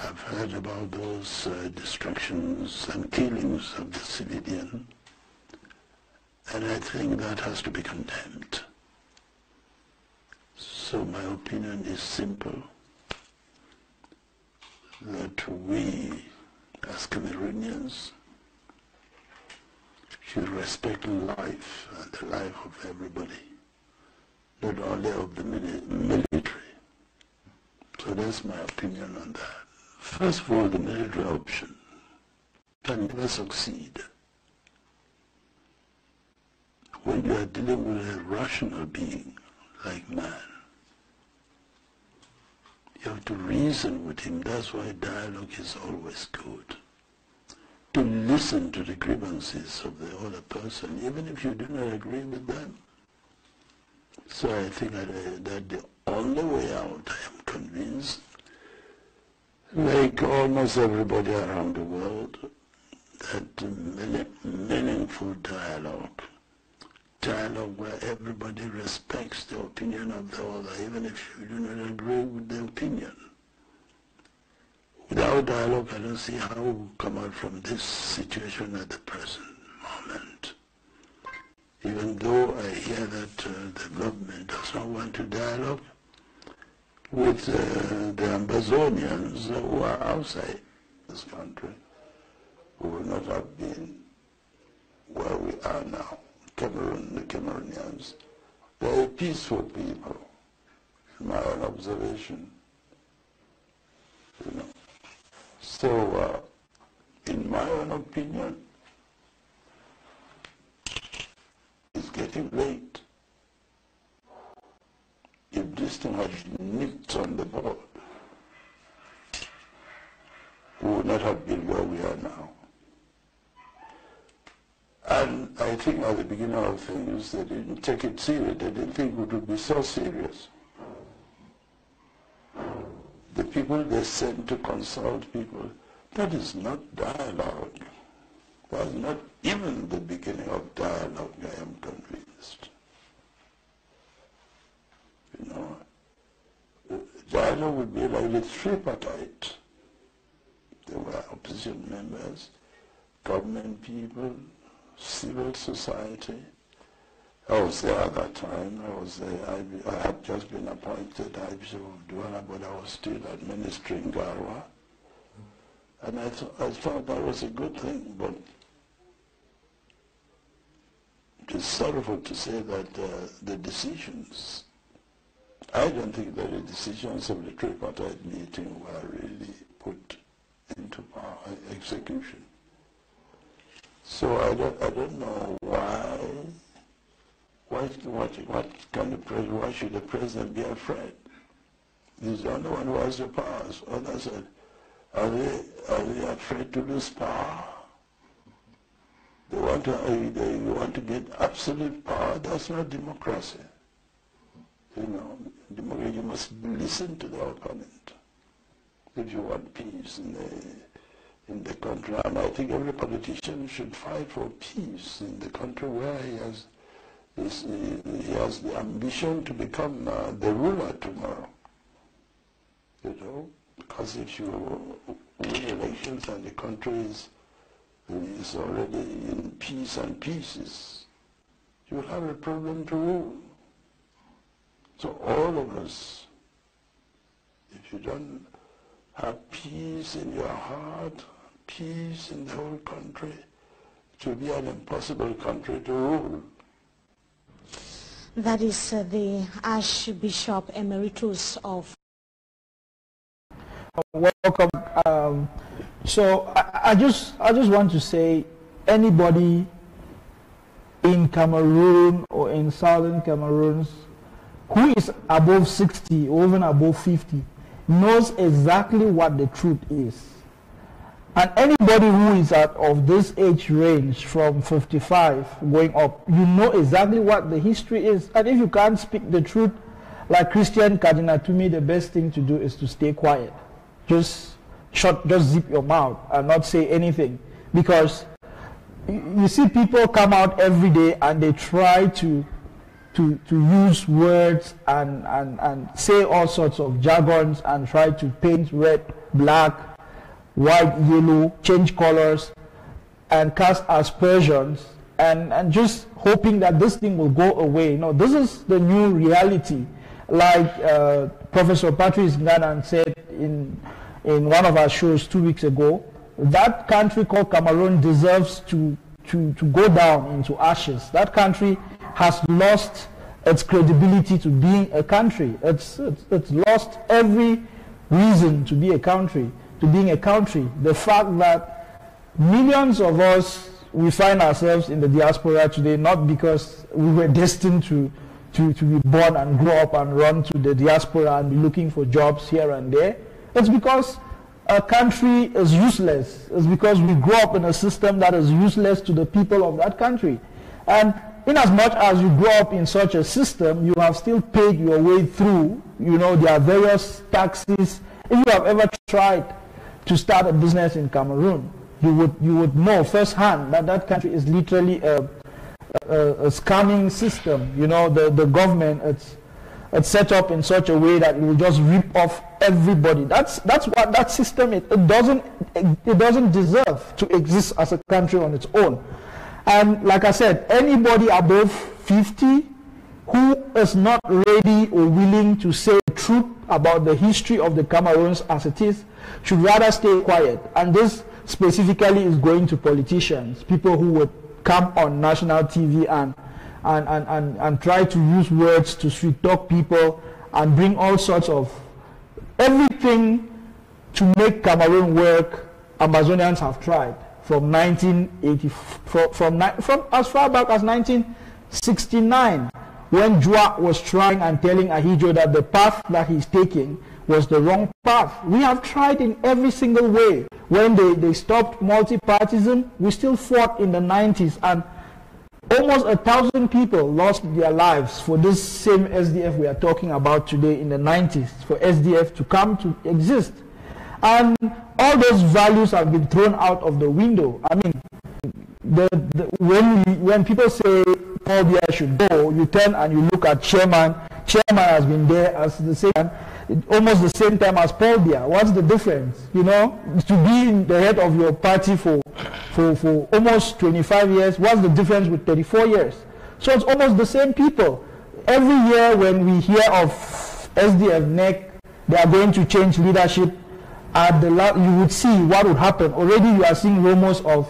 I've heard about those destructions and killings of the civilian, and I think that has to be condemned. So my opinion is simple, that we as Cameroonians should respect life and the life of everybody, not only of the military. So that's my opinion on that. First of all, the military option can never succeed. When you are dealing with a rational being like man, you have to reason with him. That's why dialogue is always good. To listen to the grievances of the other person, even if you do not agree with them. So I think that the only way out, I am convinced, like almost everybody around the world, that meaningful dialogue where everybody respects the opinion of the other, even if you do not agree with the opinion. Without dialogue, I don't see how we will come out from this situation at the present moment. Even though I hear that the government does not want to dialogue with the Ambazonians who are outside this country, who would not have been where we are now. Cameroon, the Cameroonians, they're peaceful people, in my own observation. You know. So, in my own opinion, it's getting late. If this thing had nipped on the board, we would not have been where we are now. And I think at the beginning of things, they didn't take it serious. They didn't think it would be so serious. The people they sent to consult people, that is not dialogue. That's not even the beginning of dialogue, I am convinced. You know, dialogue would be like the tripartite. There were opposition members, government people, civil society. I was there at that time. I had just been appointed Archbishop of Douala, but I was still administering Garwa. And I thought that was a good thing, but it's sorrowful to say that the decisions I don't think that the decisions of the tripartite meeting were really put into execution. So I don't know why should the president be afraid? He's the only one who has the powers. Others said, are they afraid to lose power? They want to get absolute power. That's not democracy. You know, democracy, you must listen to the opponent if you want peace in the country. And I think every politician should fight for peace in the country where he has the ambition to become the ruler tomorrow. You know, because if you win elections and the country is already in peace and pieces, you will have a problem to rule. So all of us, if you don't have peace in your heart, peace in the whole country, it will be an impossible country to rule.
That is the Archbishop Emeritus of.
Welcome. So I just want to say, anybody in Cameroon or in southern Cameroon who is above 60 or even above 50 knows exactly what the truth is. And anybody who is out of this age range from 55 going up, you know exactly what the history is. And if you can't speak the truth, like Christian Cardinal, to me the best thing to do is to stay quiet. Just zip your mouth and not say anything. Because you see people come out every day and they try to use words and say all sorts of jargons and try to paint red, black, white, yellow, change colors and cast aspersions and just hoping that this thing will go away. No, this is the new reality. Like Professor Patrice Nganan said in one of our shows 2 weeks ago, that country called Cameroon deserves to go down into ashes. That country has lost its credibility to being a country. It's lost every reason to be a country, to being a country. The fact that millions of us, we find ourselves in the diaspora today not because we were destined to be born and grow up and run to the diaspora and be looking for jobs here and there. It's because a country is useless. It's because we grow up in a system that is useless to the people of that country. And in as much as you grow up in such a system, you have still paid your way through, you know, there are various taxes. If you have ever tried to start a business in Cameroon, you would know firsthand that that country is literally a scamming system. You know, the government, it's set up in such a way that it will just rip off everybody. That's what that system is. It doesn't deserve to exist as a country on its own. And like I said, anybody above 50 who is not ready or willing to say the truth about the history of the Cameroons as it is should rather stay quiet. And this specifically is going to politicians, people who would come on national TV and try to use words to sweet talk people and bring all sorts of everything to make Cameroon work. Ambazonians have tried from 1980, from as far back as 1969, when Jua was trying and telling Ahidjo that the path that he's taking was the wrong path. We have tried in every single way. When they stopped multi-partyism, we still fought in the 90s, and almost 1,000 people lost their lives for this same SDF we are talking about today in the 90s, for SDF to come to exist. And all those values have been thrown out of the window. I mean, when people say Paul Biya should go, you turn and you look at Chairman. Chairman has been there as the same, almost the same time as Paul Biya. What's the difference? You know, to be in the head of your party for almost 25 years, what's the difference with 34 years? So it's almost the same people. Every year when we hear of SDF NEC, they are going to change leadership. You would see what would happen. Already you are seeing rumors of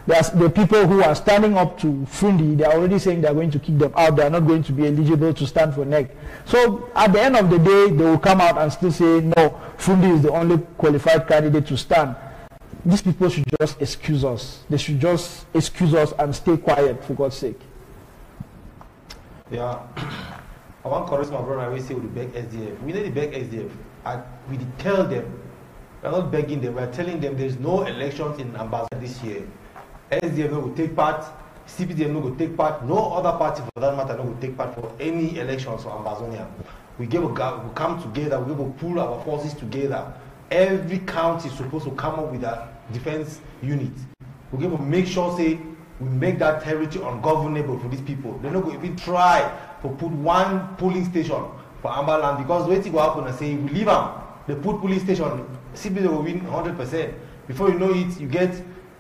the people who are standing up to Fundi, they are already saying they are going to kick them out. They are not going to be eligible to stand for NEC. So at the end of the day, they will come out and still say, no, Fundi is the only qualified candidate to stand. These people should just excuse us. They should just excuse us and stay quiet, for God's sake.
Yeah. I want to correct my brother. I will say we beg SDF. We need to beg SDF. We tell them. We are not begging them. We are telling them there is no elections in Ambazonia this year. SDF no will take part. CPDM no will take part. No other party for that matter no will take part for any elections for Ambazonia. We come together. We will pull our forces together. Every county is supposed to come up with a defense unit. We're going to make sure, say, we make that territory ungovernable for these people. They're not going to even try to put one polling station for Ambaland because waiting will happen and say, if we leave them, they put polling station, CPD will win 100%. Before you know it, you get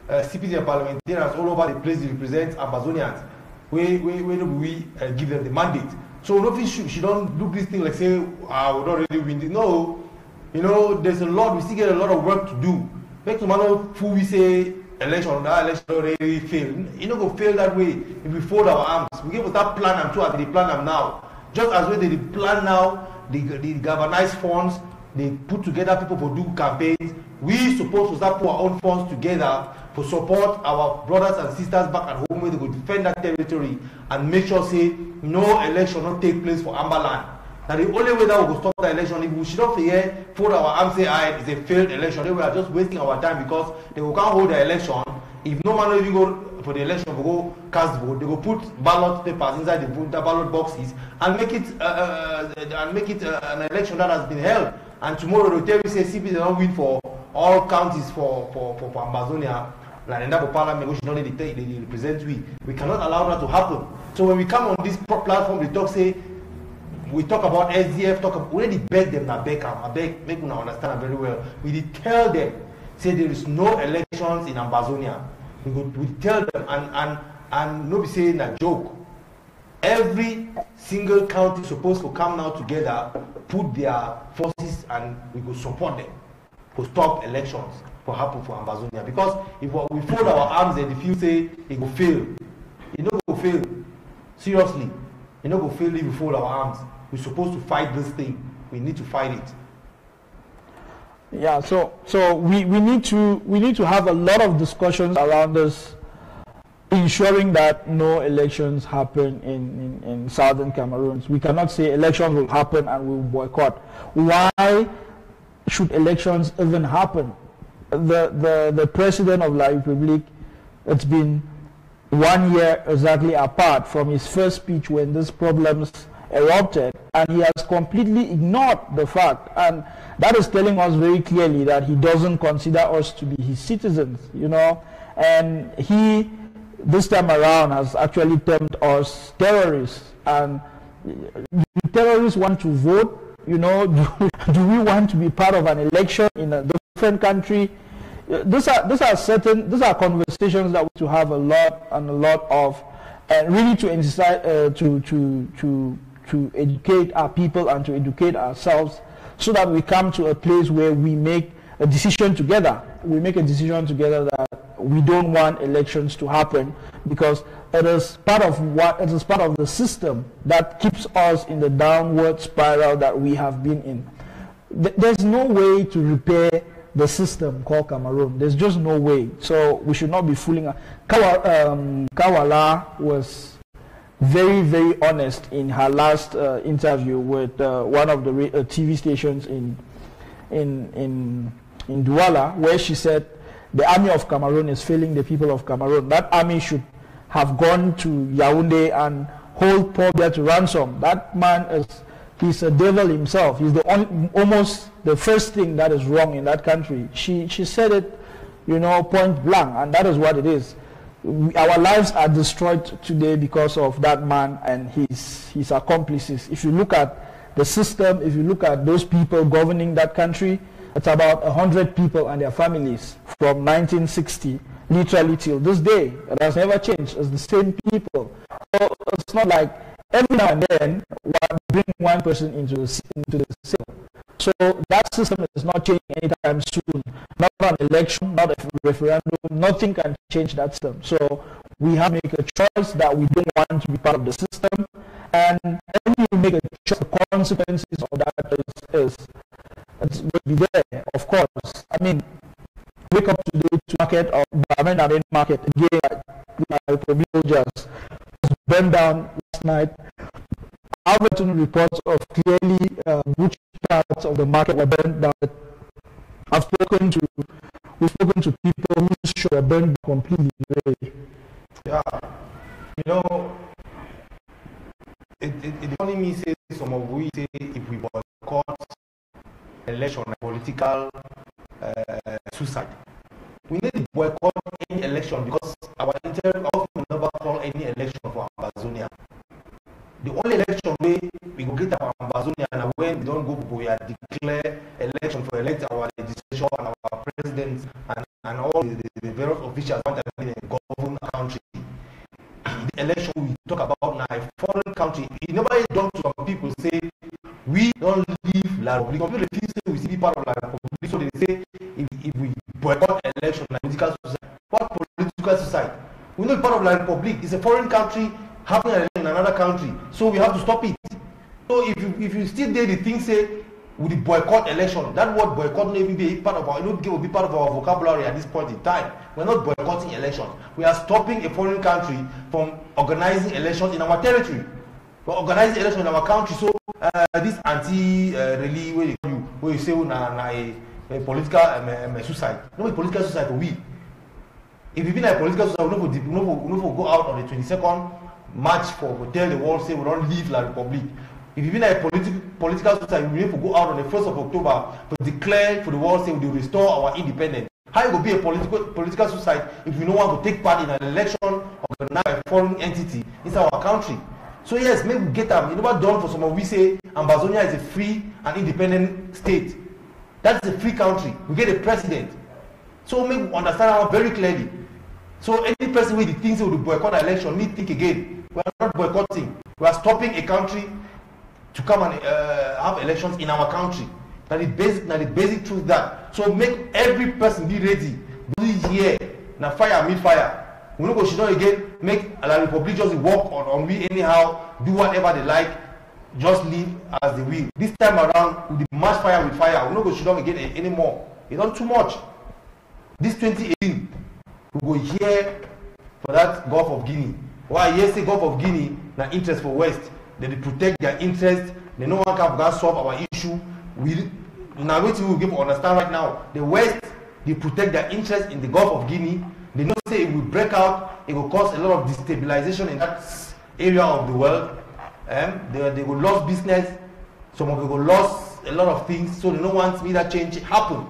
CPD and parliamentarians all over the place to represent Ambazonians. We give them the mandate. So she don't do this thing like say, we don't really win this. No. You know, there's a lot, we still get a lot of work to do. Make tomorrow, who we say election, that election already failed. You know, go fail that way if we fold our arms. We give us that plan and two as they plan them now. Just as way they plan now, they galvanize funds, they put together people for do campaigns. We supposed to start put our own funds together to support our brothers and sisters back at home where they go defend that territory and make sure say no election not take place for Ambaland. Now the only way that we will stop the election, if we should not here, fold our arms, say, it's a failed election, then we are just wasting our time because they can't hold the election. If no man even go for the election, we go cast vote, they will put ballot papers inside the ballot boxes and make it an election that has been held. And tomorrow they'll tell you, say, CP, they don't win for all counties for Ambazonia. Like in that parliament, we should not they represent we. We cannot allow that to happen. So when we come on this platform, we talk about SDF, we already beg them now, make them understand very well. We did tell them, say there is no elections in Ambazonia. We tell them and no be saying a joke. Every single county supposed to come now together, put their forces and we go support them to stop elections for happen for Ambazonia. Because if we fold our arms and if you say it will fail, it no go fail. Seriously, it no go fail if we fold our arms. We're supposed to fight this thing. We need to fight it.
Yeah, so we need to have a lot of discussions around this, ensuring that no elections happen in southern Cameroon. We cannot say elections will happen and we will boycott. Why should elections even happen? The president of La Republique, it's been 1 year exactly apart from his first speech when these problems erupted, and he has completely ignored the fact, and that is telling us very clearly that he doesn't consider us to be his citizens, you know, and he this time around has actually termed us terrorists. And do terrorists want to vote? You know, do we want to be part of an election in a different country? These are conversations that we to have a lot of, and really to emphasize, to educate our people and to educate ourselves, so that we come to a place where we make a decision together. We make a decision together that we don't want elections to happen, because it is part of the system that keeps us in the downward spiral that we have been in. There's no way to repair the system called Cameroon. There's just no way. So we should not be fooling. Kawala was very, very honest in her last interview with one of the TV stations in Douala, where she said the army of Cameroon is failing the people of Cameroon. That army should have gone to Yaoundé and hold Paul Biya to ransom. That man he's a devil himself. He's almost the first thing that is wrong in that country. She said it, you know, point blank, and that is what it is. Our lives are destroyed today because of that man and his accomplices. If you look at the system, if you look at those people governing that country, it's about 100 people and their families from 1960 literally till this day. It has never changed. It's the same people. So it's not like every now and then we bring one person into the cell. So that system is not changing anytime soon. Not an election, not a referendum, nothing can change that system. So we have to make a choice that we don't want to be part of the system. And when you make a choice, the consequences of that is will be there, of course. I mean, wake up today to market or main market again, like just burned down last night. I've written reports of clearly which parts of the market were burned down. We've spoken to people whose show were burned completely. Really.
Yeah, you know, it only me say some of we say if we boycott election, political suicide. We need to boycott any election because our interim office will never call any election for Ambazonia. The only election we go get our Ambazonia and when we don't go, we are declare election for elect our legislature and our presidents and all the various officials want to be in govern a country. The election we talk about now, a foreign country, it never is done to some people say we don't leave La Republic. Some people refuse to see part of La Republic, so they say if we boycott election and political society, what political society? We know part of La Republic. It's a foreign country happening in another country, so we have to stop it. So if you still dare the thing say with the boycott election, that word boycott not even be part of our will be part of our vocabulary at this point in time. We're not boycotting elections. We are stopping a foreign country from organizing elections in our territory. We're organizing elections in our country. So this anti-rally where you say a political suicide. No, a political suicide for we. If you've been a political suicide, we don't go out on the 22nd March for tell the world say we don't leave La Republic. If you've been a political society, we need to go out on the 1st of October to declare for the world say we will restore our independence. How it will be a political society if we don't want to take part in an election organized by a foreign entity inside our country? So yes, maybe we get them. It's never done for some of we say Ambazonia is a free and independent state. That's a free country. We get a president. So maybe we understand our very clearly. So any person with the things will boycott an election need to think again. We are not boycotting. We are stopping a country to come and have elections in our country. That is basic truth that. So make every person be ready. Do it here. Now fire meet fire. We don't go shit down again. Make La Republic just work on we anyhow. Do whatever they like. Just live as they will. This time around, with the match fire with fire, we don't go shit down again anymore. It's not too much. This 2018, we go here for that Gulf of Guinea. Why yes, the Gulf of Guinea, na interest for West. They protect their interest. They no one can solve our issue. Now what we will give understand right now. The West, they protect their interest in the Gulf of Guinea. They know say it will break out, it will cause a lot of destabilization in that area of the world. They will lose business. Some of them will lose a lot of things. So they don't want me that change happen.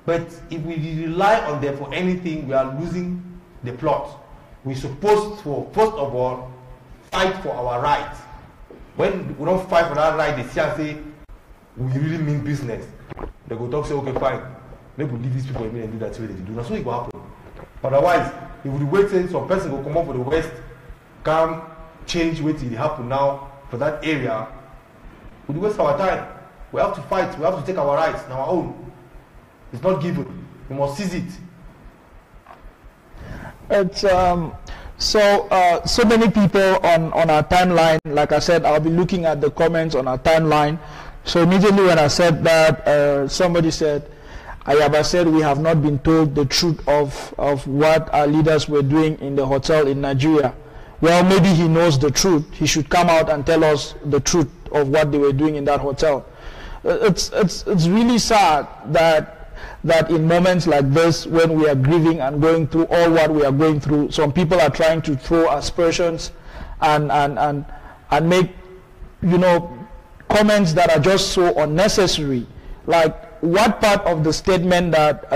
But if we rely on them for anything, we are losing the plot. We're supposed to, first of all, fight for our rights. When we don't fight for that right, they see and say, we really mean business. They go talk, say, okay, fine. Maybe we leave these people and do that way they do. That's what it will happen. Otherwise, if we wait till some person will come up for the West, come change what will happen now for that area, we waste our time. We have to fight. We have to take our rights on our own. It's not given. We must seize it.
It's so many people on our timeline. Like I said, I'll be looking at the comments on our timeline. So immediately when I said that, somebody said, Ayaba said we have not been told the truth of what our leaders were doing in the hotel in Nigeria. Well, maybe he knows the truth. He should come out and tell us the truth of what they were doing in that hotel. It's really sad that in moments like this, when we are grieving and going through all what we are going through, some people are trying to throw aspersions and make, you know, comments that are just so unnecessary. Like, what part of the statement that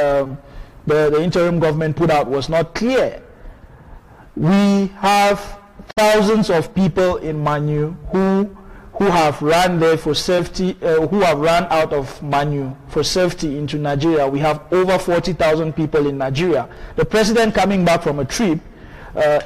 the interim government put out was not clear? We have thousands of people in Manu who have run there for safety, who have run out of Manu for safety into Nigeria. We have over 40,000 people in Nigeria. The president coming back from a trip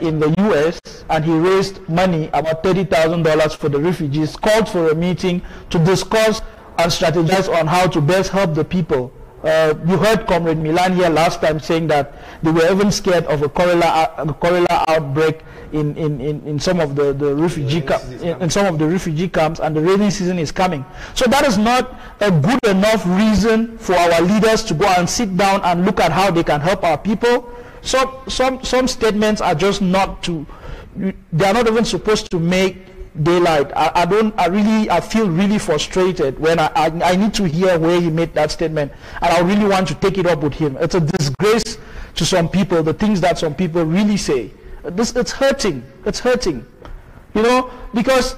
in the US, and he raised money, about $30,000 for the refugees, called for a meeting to discuss and strategize on how to best help the people. You heard Comrade Milan here last time saying that they were even scared of a cholera outbreak in some of the refugee in some of the refugee camps, and the rainy season is coming. So that is not a good enough reason for our leaders to go and sit down and look at how they can help our people. So some statements are just not to, they are not even supposed to make daylight. I feel really frustrated when I need to hear where he made that statement, and I really want to take it up with him. It's a disgrace to some people, the things that some people really say. It's hurting. It's hurting, you know, because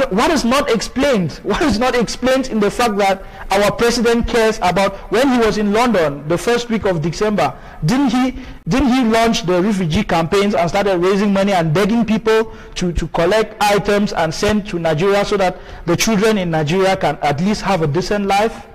what is not explained? What is not explained in the fact that our president cares about, when he was in London the first week of December, didn't he launch the refugee campaigns and started raising money and begging people to collect items and send to Nigeria so that the children in Nigeria can at least have a decent life?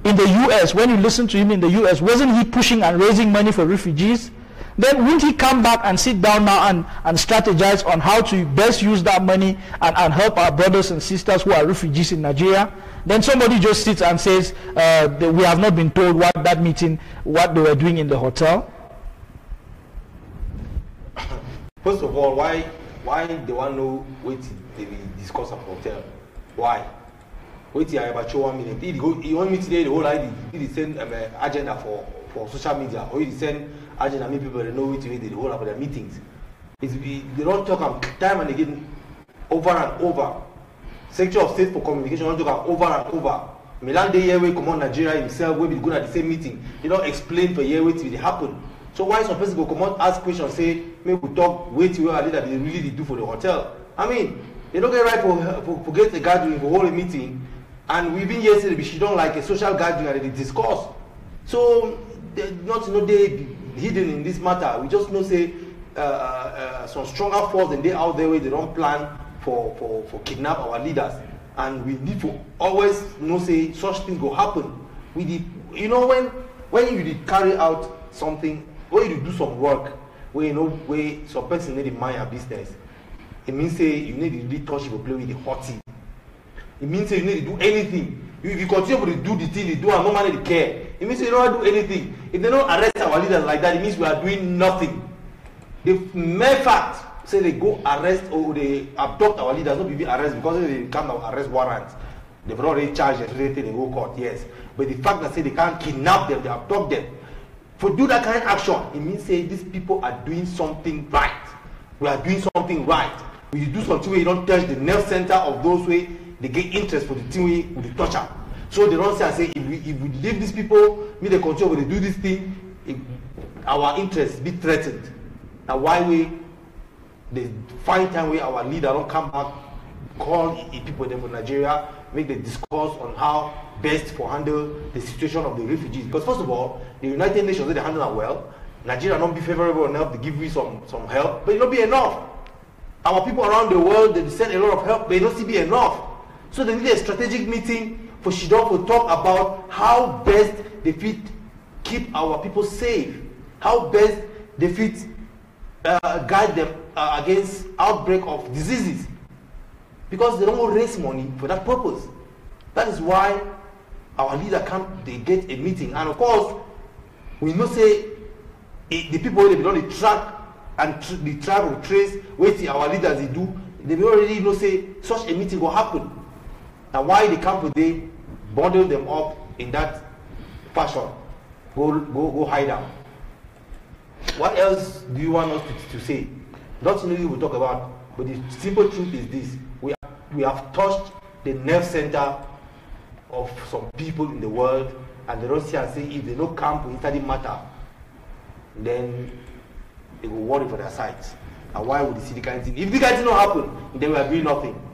In the US, when you listen to him in the US, wasn't he pushing and raising money for refugees? Then wouldn't he come back and sit down now and strategize on how to best use that money and help our brothers and sisters who are refugees in Nigeria? Then somebody just sits and says, we have not been told what that meeting, what they were doing in the hotel.
First of all, why they want to know what they discuss at hotel? Why? Wait till I about show 1 minute. You want me today the whole idea? He send agenda for social media, or he send agenda make people know what to do the whole of their meetings. They don't talk time and again over and over. Secretary of State for Communication don't talk over and over. Milan Day here we come on Nigeria himself, we be good at the same meeting. They don't explain for year what will happen. So why some person go come out ask questions, say maybe we talk wait till that they really do for the hotel. I mean, they don't get right for get a gathering for hold a meeting, and we've been yesterday she don't like a social gathering and they discuss. So not they hidden in this matter. We just know say some stronger force than they out there where they don't plan for kidnap our leaders, and we need to always know say such things go happen. We did, you know, when you did carry out something, when you do some work where you know where some person need to mind your business, it means say you need to really touch people, play with the hottie. It means say you need to do anything. If you continue to do the thing they do and no man care, it means you don't do anything. If they don't arrest our leaders like that, it means we are doing nothing. The mere fact say they go arrest or they abduct our leaders, not be arrest because they can't arrest warrants. They've already charged everything in go court, yes. But the fact that say they can't kidnap them, they abduct them. For do that kind of action, it means say these people are doing something right. We are doing something right. When you do something where you don't touch the nerve center of those way, they get interest for the thing with the torture. So they don't say and say if we leave these people, me they continue to do this thing, our interests be threatened. Now why they find time where our leader don't come back, call people them from Nigeria, make the discourse on how best for handle the situation of the refugees. Because first of all, the United Nations they handle it well. Nigeria not be favorable enough to give you some help, but it not be enough. Our people around the world they send a lot of help, but it don't see be enough. So they need a strategic meeting for Shidon to talk about how best they fit keep our people safe, how best they fit guide them against outbreak of diseases, because they don't raise money for that purpose. That is why our leader they get a meeting, and of course we know say the people they don't track and the track or trace what our leaders they do, they already know say such a meeting will happen. Now why they come today bundle them up in that fashion, go hide them. What else do you want us to say? Not only we talk about, but the simple truth is this: we have touched the nerve center of some people in the world, and the Russians say if they don't come to inside the matter, then they will worry for their sides. And why would they see the kind of thing? If the kind of thing don't happen, then we are doing nothing.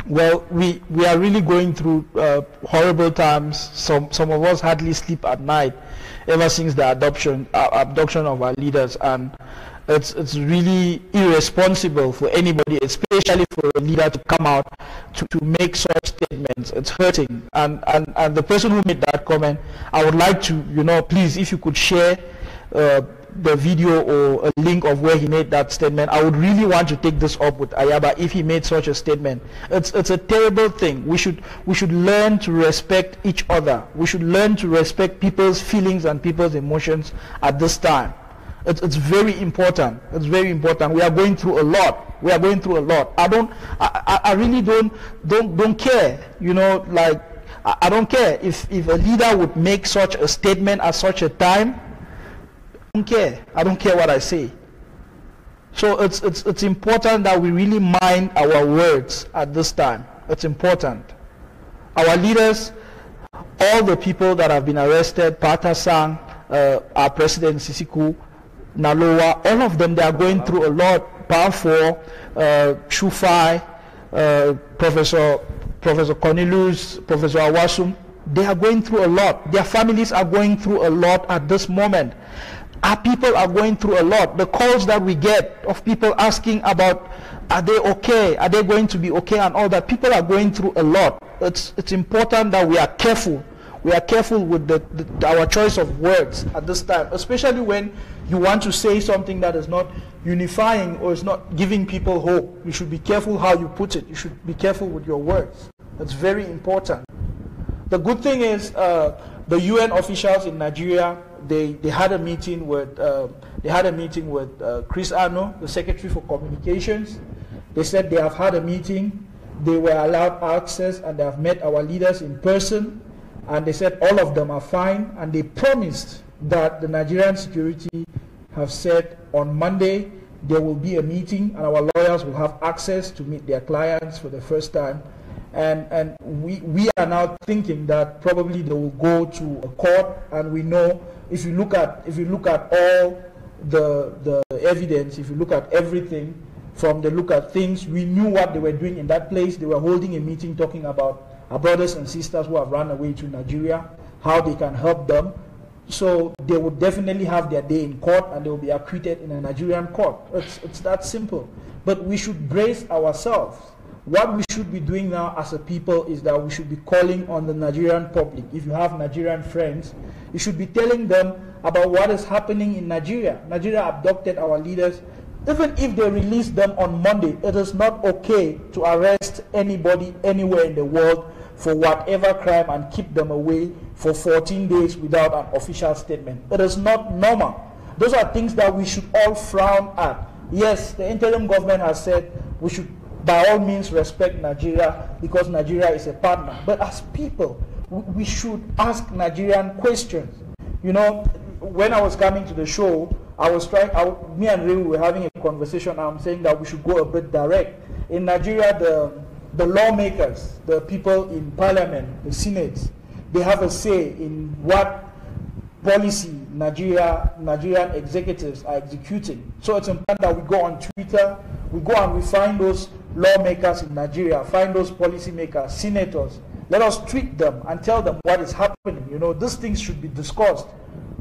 Well, we are really going through horrible times. Some of us hardly sleep at night ever since the abduction of our leaders, and it's really irresponsible for anybody, especially for a leader, to come out to make such statements. It's hurting, and the person who made that comment, I would like to, please, if you could share the video or a link of where he made that statement. I would really want to take this up with Ayaba if he made such a statement. It's a terrible thing. We should learn to respect each other. We should learn to respect people's feelings and people's emotions at this time. It's very important. It's very important. We are going through a lot. We are going through a lot. I really don't care. You know, like I don't care if a leader would make such a statement at such a time. I don't care what I say. So it's important that we really mind our words at this time. It's important. Our leaders, all the people that have been arrested, Pata Sang, our president Sisiku, Nalowa, all of them, they are going through a lot. F.R.A, Shufai, Professor Cornelius, Professor Awasum, they are going through a lot. Their families are going through a lot at this moment. Our people are going through a lot. The calls that we get of people asking about, are they okay? Are they going to be okay and all that? People are going through a lot. It's important that we are careful. We are careful with our choice of words at this time, especially when you want to say something that is not unifying or is not giving people hope. You should be careful how you put it. You should be careful with your words. It's very important. The good thing is the UN officials in Nigeria, they had a meeting with Chris Ano, the Secretary for Communications. They said they have had a meeting. They were allowed access and they have met our leaders in person. And they said all of them are fine. And they promised that the Nigerian security have said on Monday there will be a meeting and our lawyers will have access to meet their clients for the first time. And we are now thinking that probably they will go to a court, and we know if you look at all the evidence, if you look at everything from the look at things, we knew what they were doing in that place. They were holding a meeting talking about our brothers and sisters who have run away to Nigeria, how they can help them. So they will definitely have their day in court and they will be acquitted in a Nigerian court. It's that simple. But we should brace ourselves. What we should be doing now as a people is that we should be calling on the Nigerian public. If you have Nigerian friends, you should be telling them about what is happening in Nigeria. Nigeria abducted our leaders. Even if they release them on Monday, it is not okay to arrest anybody anywhere in the world for whatever crime and keep them away for 14 days without an official statement. It is not normal. Those are things that we should all frown at. Yes, the interim government has said we should by all means respect Nigeria because Nigeria is a partner. But as people, we should ask Nigerian questions. You know, when I was coming to the show, me and Ray were having a conversation. I'm saying that we should go a bit direct. In Nigeria, the lawmakers, the people in parliament, the Senate, they have a say in what policy Nigerian executives are executing. So it's important that we go on Twitter, we go and we find those lawmakers in Nigeria, find those policymakers, senators. Let us tweet them and tell them what is happening. You know, these things should be discussed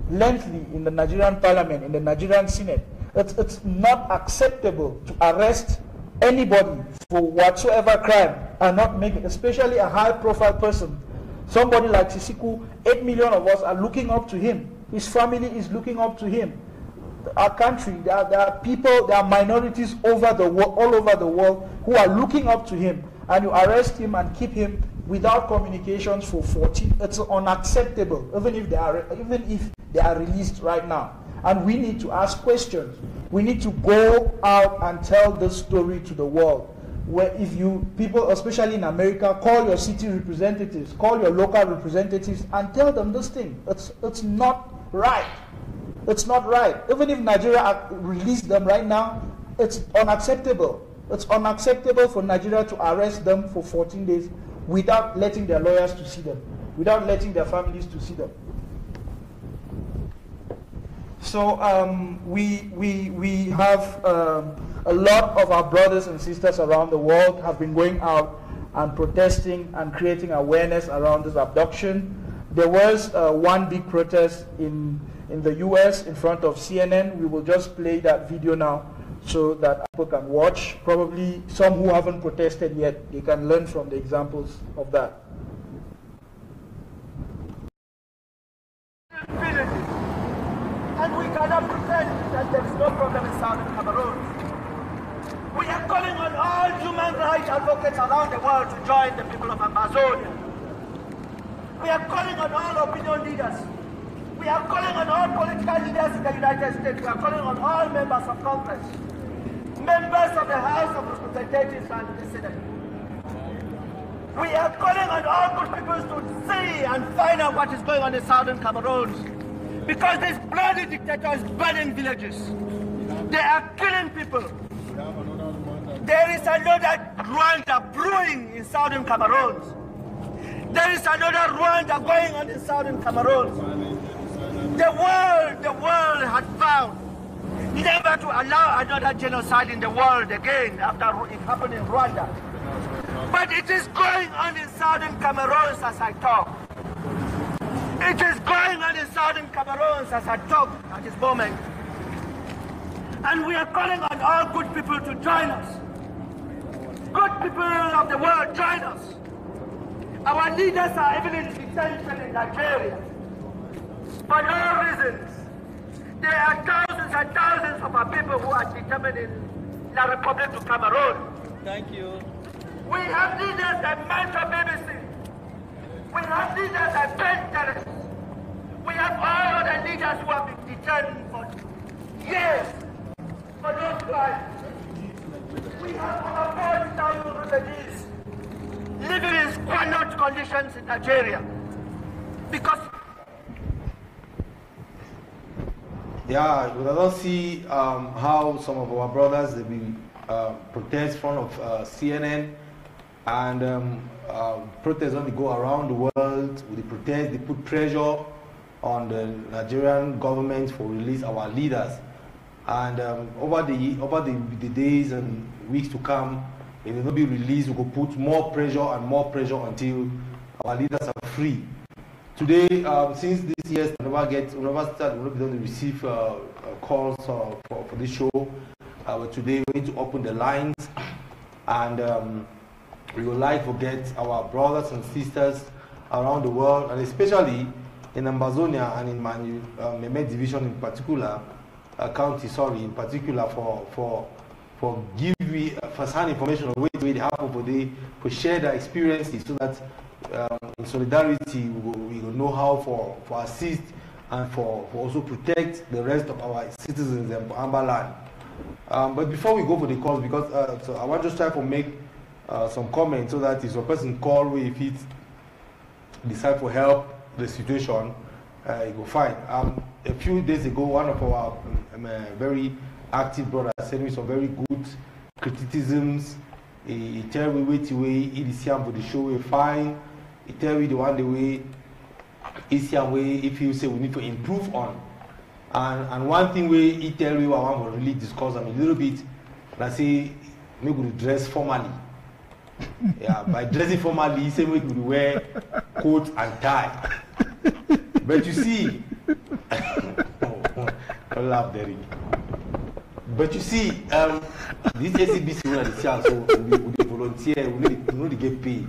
lengthily in the Nigerian parliament, in the Nigerian Senate. It's not acceptable to arrest anybody for whatsoever crime and not make it, especially a high-profile person. Somebody like Sisiku, 8 million of us are looking up to him. His family is looking up to him. Our country, there are people, there are minorities all over the world who are looking up to him. And you arrest him and keep him without communications for 14. It's unacceptable, even if they are released right now. And we need to ask questions. We need to go out and tell this story to the world. Where if you people, especially in America, call your city representatives, call your local representatives, and tell them this thing. It's not right. It's not right. Even if Nigeria released them right now, it's unacceptable. It's unacceptable for Nigeria to arrest them for 14 days without letting their lawyers to see them, without letting their families to see them. So we have a lot of our brothers and sisters around the world have been going out and protesting and creating awareness around this abduction. There was one big protest in the US in front of CNN. We will just play that video now so that people can watch. Probably some who haven't protested yet, they can learn from the examples of that.
And we cannot pretend that there is no problem in Southern Cameroon. We are calling on all human rights advocates around the world to join the people of Ambazonia. We are calling on all opinion leaders. We are calling on all political leaders in the United States. We are calling on all members of Congress, members of the House of Representatives and the Senate. We are calling on all good people to see and find out what is going on in Southern Cameroon. Because these bloody dictators burning villages. They are killing people. There is another Rwanda brewing in Southern Cameroon. There is another Rwanda going on in Southern Cameroon. The world had vowed never to allow another genocide in the world again after it happened in Rwanda. But it is going on in Southern Cameroon as I talk. It is going on in Southern Cameroon as I talk at this moment. And we are calling on all good people to join us. Good people of the world, join us. Our leaders are even in detention in Nigeria for no reasons. There are thousands and thousands of our people who are determined in the Republic of Cameroon.
Thank you.
We have leaders that mentor BBC. We have leaders that bend terrorists. We have all other leaders who have been detained for years for those crimes. We have over 40,000 refugees living in squalid conditions in Nigeria. Because
I don't see how some of our brothers they will protest in front of CNN and protests only go around the world with the protest. They put pressure on the Nigerian government for release our leaders. And over the days and weeks to come, if they will not be released, we will put more pressure until our leaders are free. Today, since this year, we never receive calls for this show. But today we need to open the lines, and we would like to get our brothers and sisters around the world, and especially in Ambazonia and in Meme division in particular, county, in particular for give me first-hand information of where they happen for they to share their experiences so that in solidarity we will know how for assist and for also protect the rest of our citizens in Amba land. But before we go for the calls, because so I want to just try to make some comments so that if a person call if it decide to help the situation, it will fine. A few days ago, one of our very active brothers sent me some very good criticisms. He tell me wait away, he is here for the show, we fine. He tell me the way, is here way if you say we need to improve on. And one thing where he tell me what I want to really discuss a little bit, I say maybe we dress formally. Yeah, by dressing formally, he say we could wear coat and tie. But you see, don't laugh, Derek. But you see, this SCBC will so we volunteer, we need to get paid.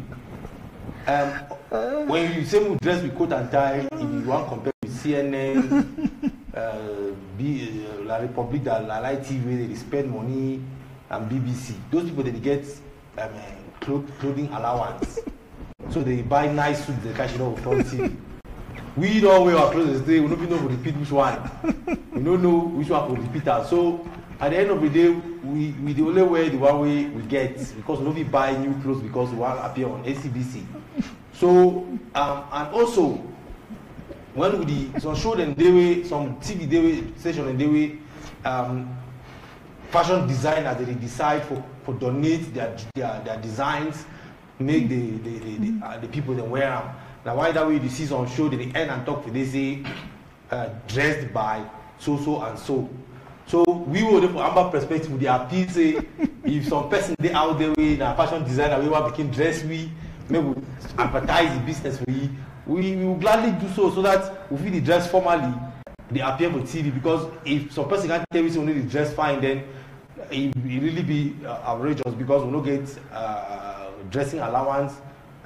When you say we dress with coat and tie, if you want to compare with CNN, La Republique, La Light TV, they spend money, and BBC, those people they get clothing allowance. So they buy nice suits, they cash it out from TV. We don't wear our clothes today, we don't know who repeat which one. We don't know which one will repeat us. So at the end of the day, we the only way the one way we get because we don't buy new clothes because we want to appear on SCBC. So and also when we some show them they way some TV they way station and they way fashion designers they decide for donate their designs, make the people that wear them. Now why that way you see some show they end and talk for they say dressed by so and so. So we will for Amba Perspective with the appeal say if some person they out there with a fashion designer we want become dress we maybe advertise the business we will gladly do so that we feel the dress formally they appear for TV because if some person can't tell you say we need the dress fine then it really be outrageous because we don't get dressing allowance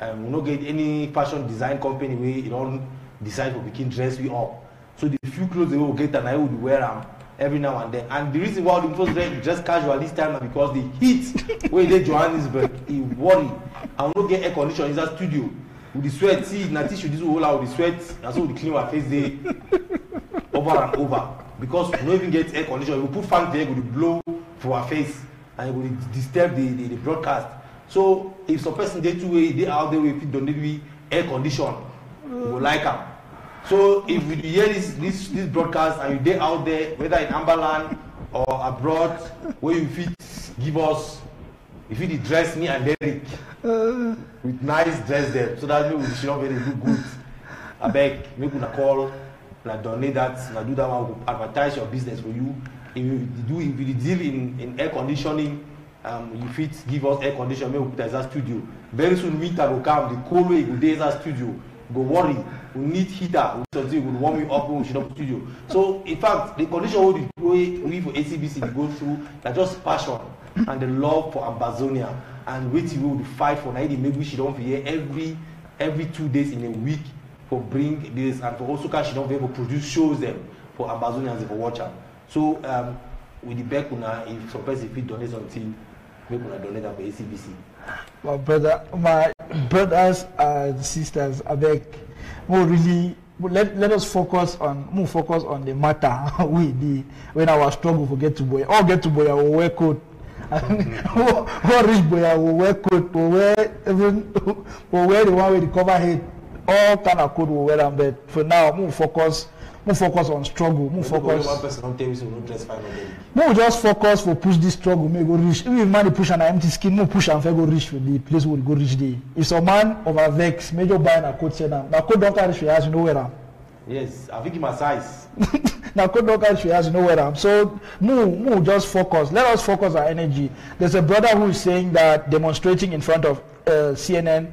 and we don't get any fashion design company where you don't decide for become dress we up. So the few clothes they will get and I would wear them. every now and then. And the reason why the first just casual this time is because the heat when they Johannesburg, he worry. I will not get air conditioning in that studio. With the sweat, see, na tissue this will out with the sweat, and so we clean our face day over and over. Because we don't even get air conditioning. We put fan there, we will blow for our face, and it will disturb the broadcast. So if some person they out there with don't air condition, we will like them. So if you hear this broadcast and you dey out there, whether in Amberland or abroad, where you fit give us, if you dress me and Derek with nice dress there, so that we should not very look good. I beg, make una call, like donate that, like do that one, we'll advertise your business for you. If you deal in air conditioning, you fit give us air conditioning, maybe we put as a studio. Very soon winter will come, the cold way will dey as a studio. Go worry, we need heater, we will warm you up when we should up studio. So in fact, the condition we for ACBC to go through, that just passion and the love for Ambazonia, and which we will fight for. Now maybe we should don't hear every 2 days in a week for bring this, and for also can she don't be able to produce shows them for Ambazonians for watcher. So with the back una, if some person fit donate something, maybe una donate that for ACBC.
My brothers and sisters, I beg, let us focus on the matter. When our struggle for get to boy, or get to boy, I will wear coat. Or rich boy, I will wear coat. We'll wear the one with the cover head. All kind of coat will wear them. But for now, we'll focus on struggle. We'll focus.
One person don't tell me so we don't dress fine.
We'll just focus for push this struggle. May go reach. If man push an empty skin, no push and go reach for the place will go reach there. If some man over vex, major buying a coat, say now coat don't carry your house, you know where I'm.
Yes, I think my size.
Now coat don't carry your house, you know where I'm. So move just focus. Let us focus our energy. There's a brother who is saying that demonstrating in front of CNN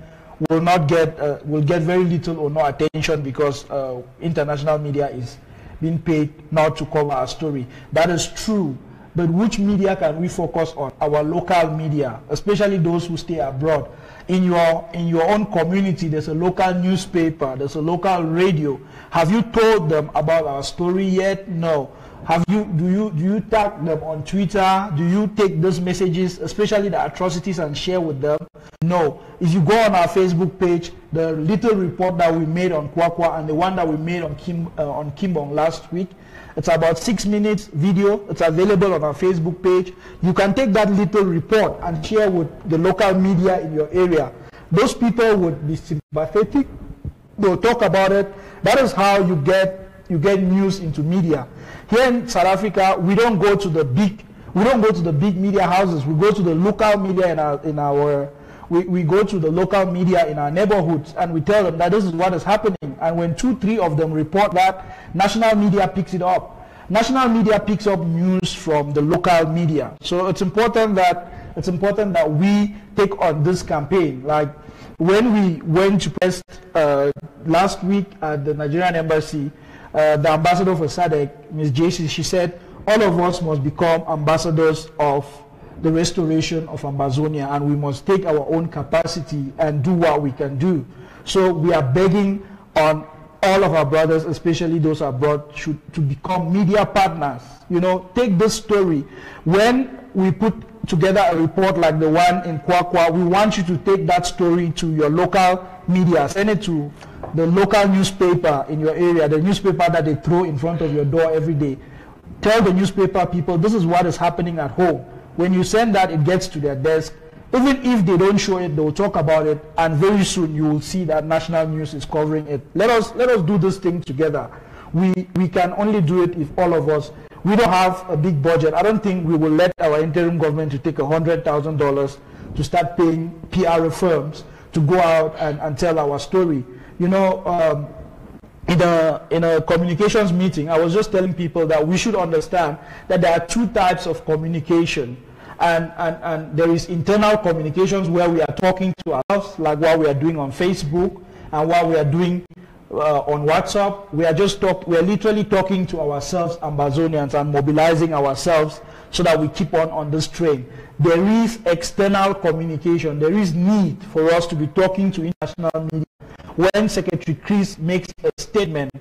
will get very little or no attention because international media is being paid not to cover our story. That is true, but which media can we focus on? Our local media, especially those who stay abroad. In your own community, there's a local newspaper, there's a local radio. Have you told them about our story yet? No. Do you tag them on Twitter? Do you take those messages, especially the atrocities, and share with them? No. If you go on our Facebook page, the little report that we made on Kwakwa and the one that we made on Kimbong last week, it's about 6 minutes video. It's available on our Facebook page. You can take that little report and share with the local media in your area. Those people would be sympathetic. They'll talk about it. That is how you get news into media. Here in South Africa, we don't go to the big media houses. We go to the local media we go to the local media in our neighborhoods, and we tell them that this is what is happening. And when 2-3 of them report that, national media picks it up. National media picks up news from the local media. So it's important that we take on this campaign. Like when we went to press last week at the Nigerian embassy, the ambassador for SADC, Ms. JC, she said, all of us must become ambassadors of the restoration of Ambazonia, and we must take our own capacity and do what we can do. So we are begging on all of our brothers, especially those abroad, to become media partners. Take this story. When we put together a report like the one in Kwakwa, we want you to take that story to your local media. Send it to the local newspaper in your area, the newspaper that they throw in front of your door every day. Tell the newspaper people, this is what is happening at home. When you send that, it gets to their desk. Even if they don't show it, they will talk about it, and very soon you will see that national news is covering it. Let us do this thing together. We can only do it if all of us. We don't have a big budget. I don't think we will let our interim government to take $100,000 to start paying PR firms to go out and tell our story. In a communications meeting, I was just telling people that we should understand that there are 2 types of communication. And there is internal communications where we are talking to ourselves, like what we are doing on Facebook and what we are doing on WhatsApp. We are literally talking to ourselves, Ambazonians, and mobilizing ourselves so that we keep on this train. There is external communication. There is need for us to be talking to international media. when Secretary Chris makes a statement,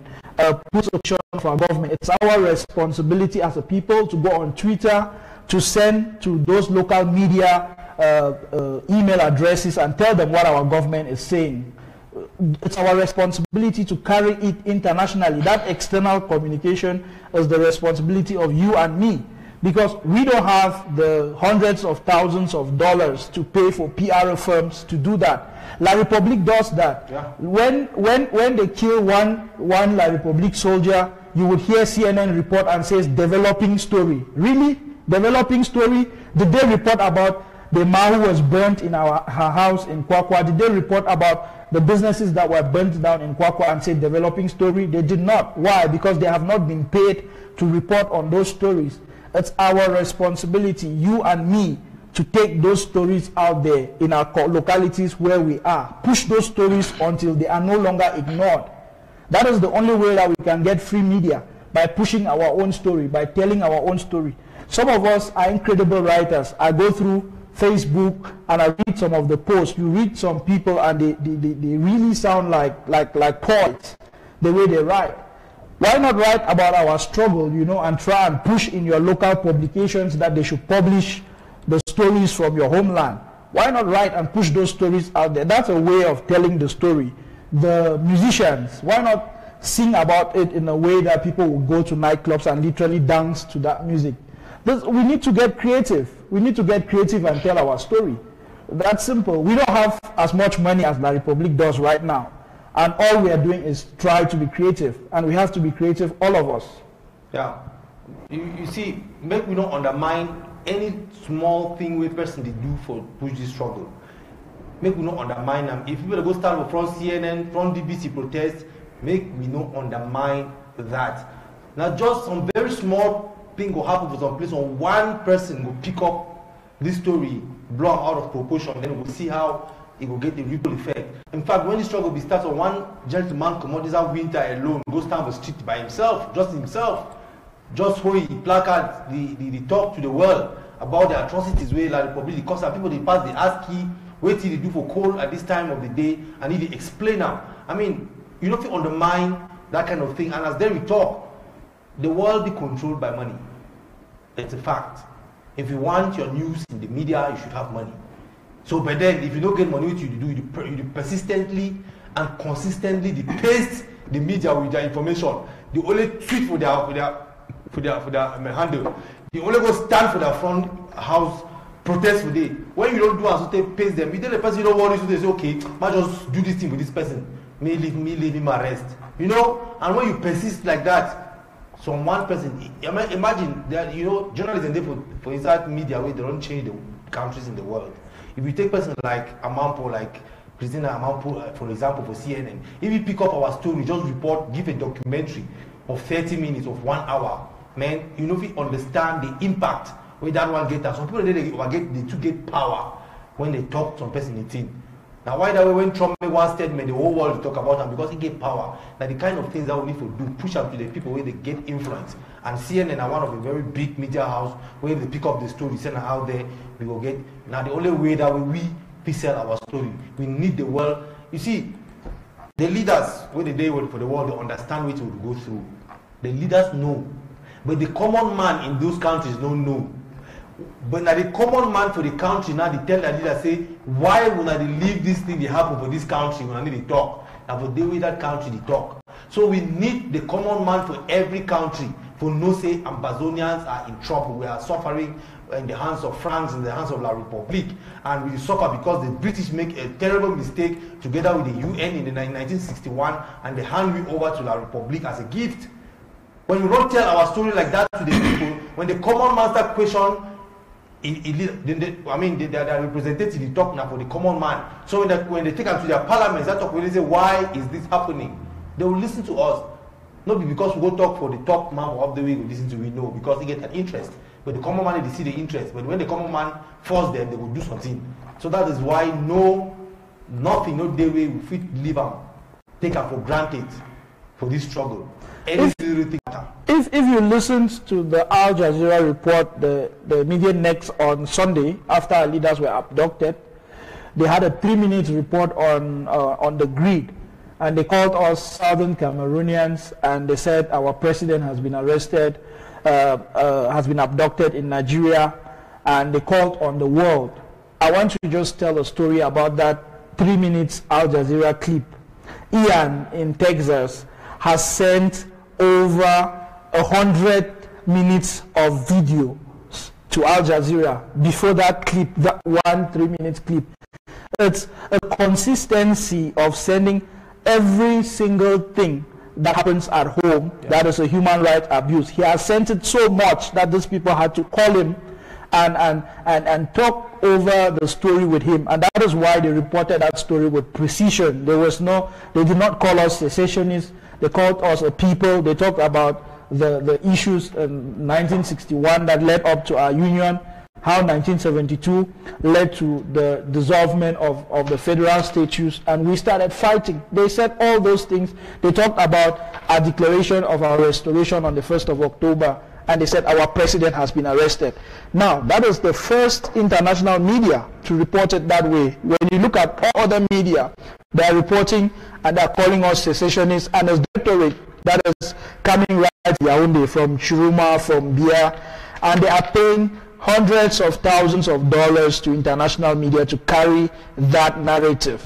puts a shot for our government, it's our responsibility as a people to go on Twitter, to send to those local media email addresses and tell them what our government is saying. It's our responsibility to carry it internationally. That external communication is the responsibility of you and me, because we don't have the hundreds of thousands of dollars to pay for PR firms to do that. La Republique does that. Yeah. When they kill one La Republique soldier, you would hear CNN report and says developing story. Really? Developing story? Did they report about the ma who was burnt in her house in Kwakwa? Did they report about the businesses that were burnt down in Kwakwa and say developing story? They did not. Why? Because they have not been paid to report on those stories. It's our responsibility, you and me, to take those stories out there in our localities where we are. Push those stories until they are no longer ignored. That is the only way that we can get free media, by pushing our own story, by telling our own story. Some of us are incredible writers. I go through Facebook and I read some of the posts. You read some people and they really sound like poets, the way they write. Why not write about our struggle, you know, and try and push in your local publications that they should publish the stories from your homeland? Why not write and push those stories out there? That's a way of telling the story. The musicians, why not sing about it in a way that people will go to nightclubs and literally dance to that music? We need to get creative. We need to get creative and tell our story. That's simple. We don't have as much money as La Republique does right now. And all we are doing is try to be creative. And we have to be creative, all of us.
Yeah. You see, make we not undermine any small thing we person they do for push this struggle. Make we not undermine them. If people go start from CNN, from DBC protest, make we not undermine that. Now just some very small thing will happen for some place, or one person will pick up this story, blow out of proportion, then we'll see how it will get the ripple effect. In fact, when the struggle be started, one gentleman commodities that winter alone, goes down the street by himself, just hold he placard, the talk to the world about the atrocities where La Republique, because some people they pass the ASCII, wait till they do for coal at this time of the day, and if they explain now. I mean, you don't feel undermine that kind of thing, and as then we talk, the world be controlled by money. It's a fact. If you want your news in the media, you should have money. So, but then, if you don't get money, what you do, you persistently and consistently paste the media with their information. They only tweet for their handle. They only go stand for their front house protest for day. When you don't do as so paste them, you tell the person you don't worry, so they say, okay, I just do this thing with this person. Leave him arrest. You know, and when you persist like that, some one person, imagine that, you know, journalism there for inside media where they don't change the countries in the world. If you take person like Amampo, like Christina Amampo, for example, for CNN, if you pick up our story, just report, give a documentary of 30 minutes, of 1 hour, man, you know, if you understand the impact where that one get. Some people they get power when they talk to some person in the team. Now, why that way when Trump made one statement, the whole world talk about him? Because he get power. Now, the kind of things that we need to do, push up to the people where they get influence. And CNN are one of the very big media house where they pick up the story, send it out there, we will get. Now, the only way that we sell our story, we need the world. You see, the leaders, when they work for the world, they understand what we will go through. The leaders know. But the common man in those countries don't know. But now the common man for the country, now they tell the leader, say, why would I leave this thing they happen for this country when I need to talk? Now for deal with that country they talk. So we need the common man for every country for no say Ambazonians are in trouble. We are suffering in the hands of France, in the hands of La Republique, and we suffer because the British make a terrible mistake together with the UN in 1961, and they hand we over to La Republique as a gift. When you don't tell our story like that to the people, when the common man start question, they are representative, they talk now for the common man. So when they take them to their parliaments, they talk when they say, why is this happening? They will listen to us. Not because we go talk for the top man of the way we listen to, we know, because they get an interest. But the common man, they see the interest. But when the common man force them, they will do something. So that is why nothing, no day we fit leave them, take them for granted for this struggle.
If you listened to the Al Jazeera report, the media next on Sunday, after our leaders were abducted, they had a 3-minute report on the grid. and they called us Southern Cameroonians, and they said our president has been arrested, has been abducted in Nigeria, and they called on the world. I want to just tell a story about that 3 minutes Al Jazeera clip. Ian in Texas has sent over 100 minutes of video to Al Jazeera before that clip, that 1 3-minute clip. It's a consistency of sending every single thing that happens at home that is a human rights abuse. He has sent it so much that these people had to call him and talk over the story with him, and that is why they reported that story with precision. They did not call us secessionists, they called us a people. They talked about the issues in 1961 that led up to our union, how 1972 led to the dissolvement of the federal status, and we started fighting. They said all those things. They talked about a declaration of our restoration on the 1st of October, and they said our president has been arrested. Now, that is the first international media to report it that way. When you look at all other media, they are reporting and they are calling us secessionists, and there's rhetoric that is coming right to Yaoundé from Chiruma, from Bia, and they are paying hundreds of thousands of dollars to international media to carry that narrative.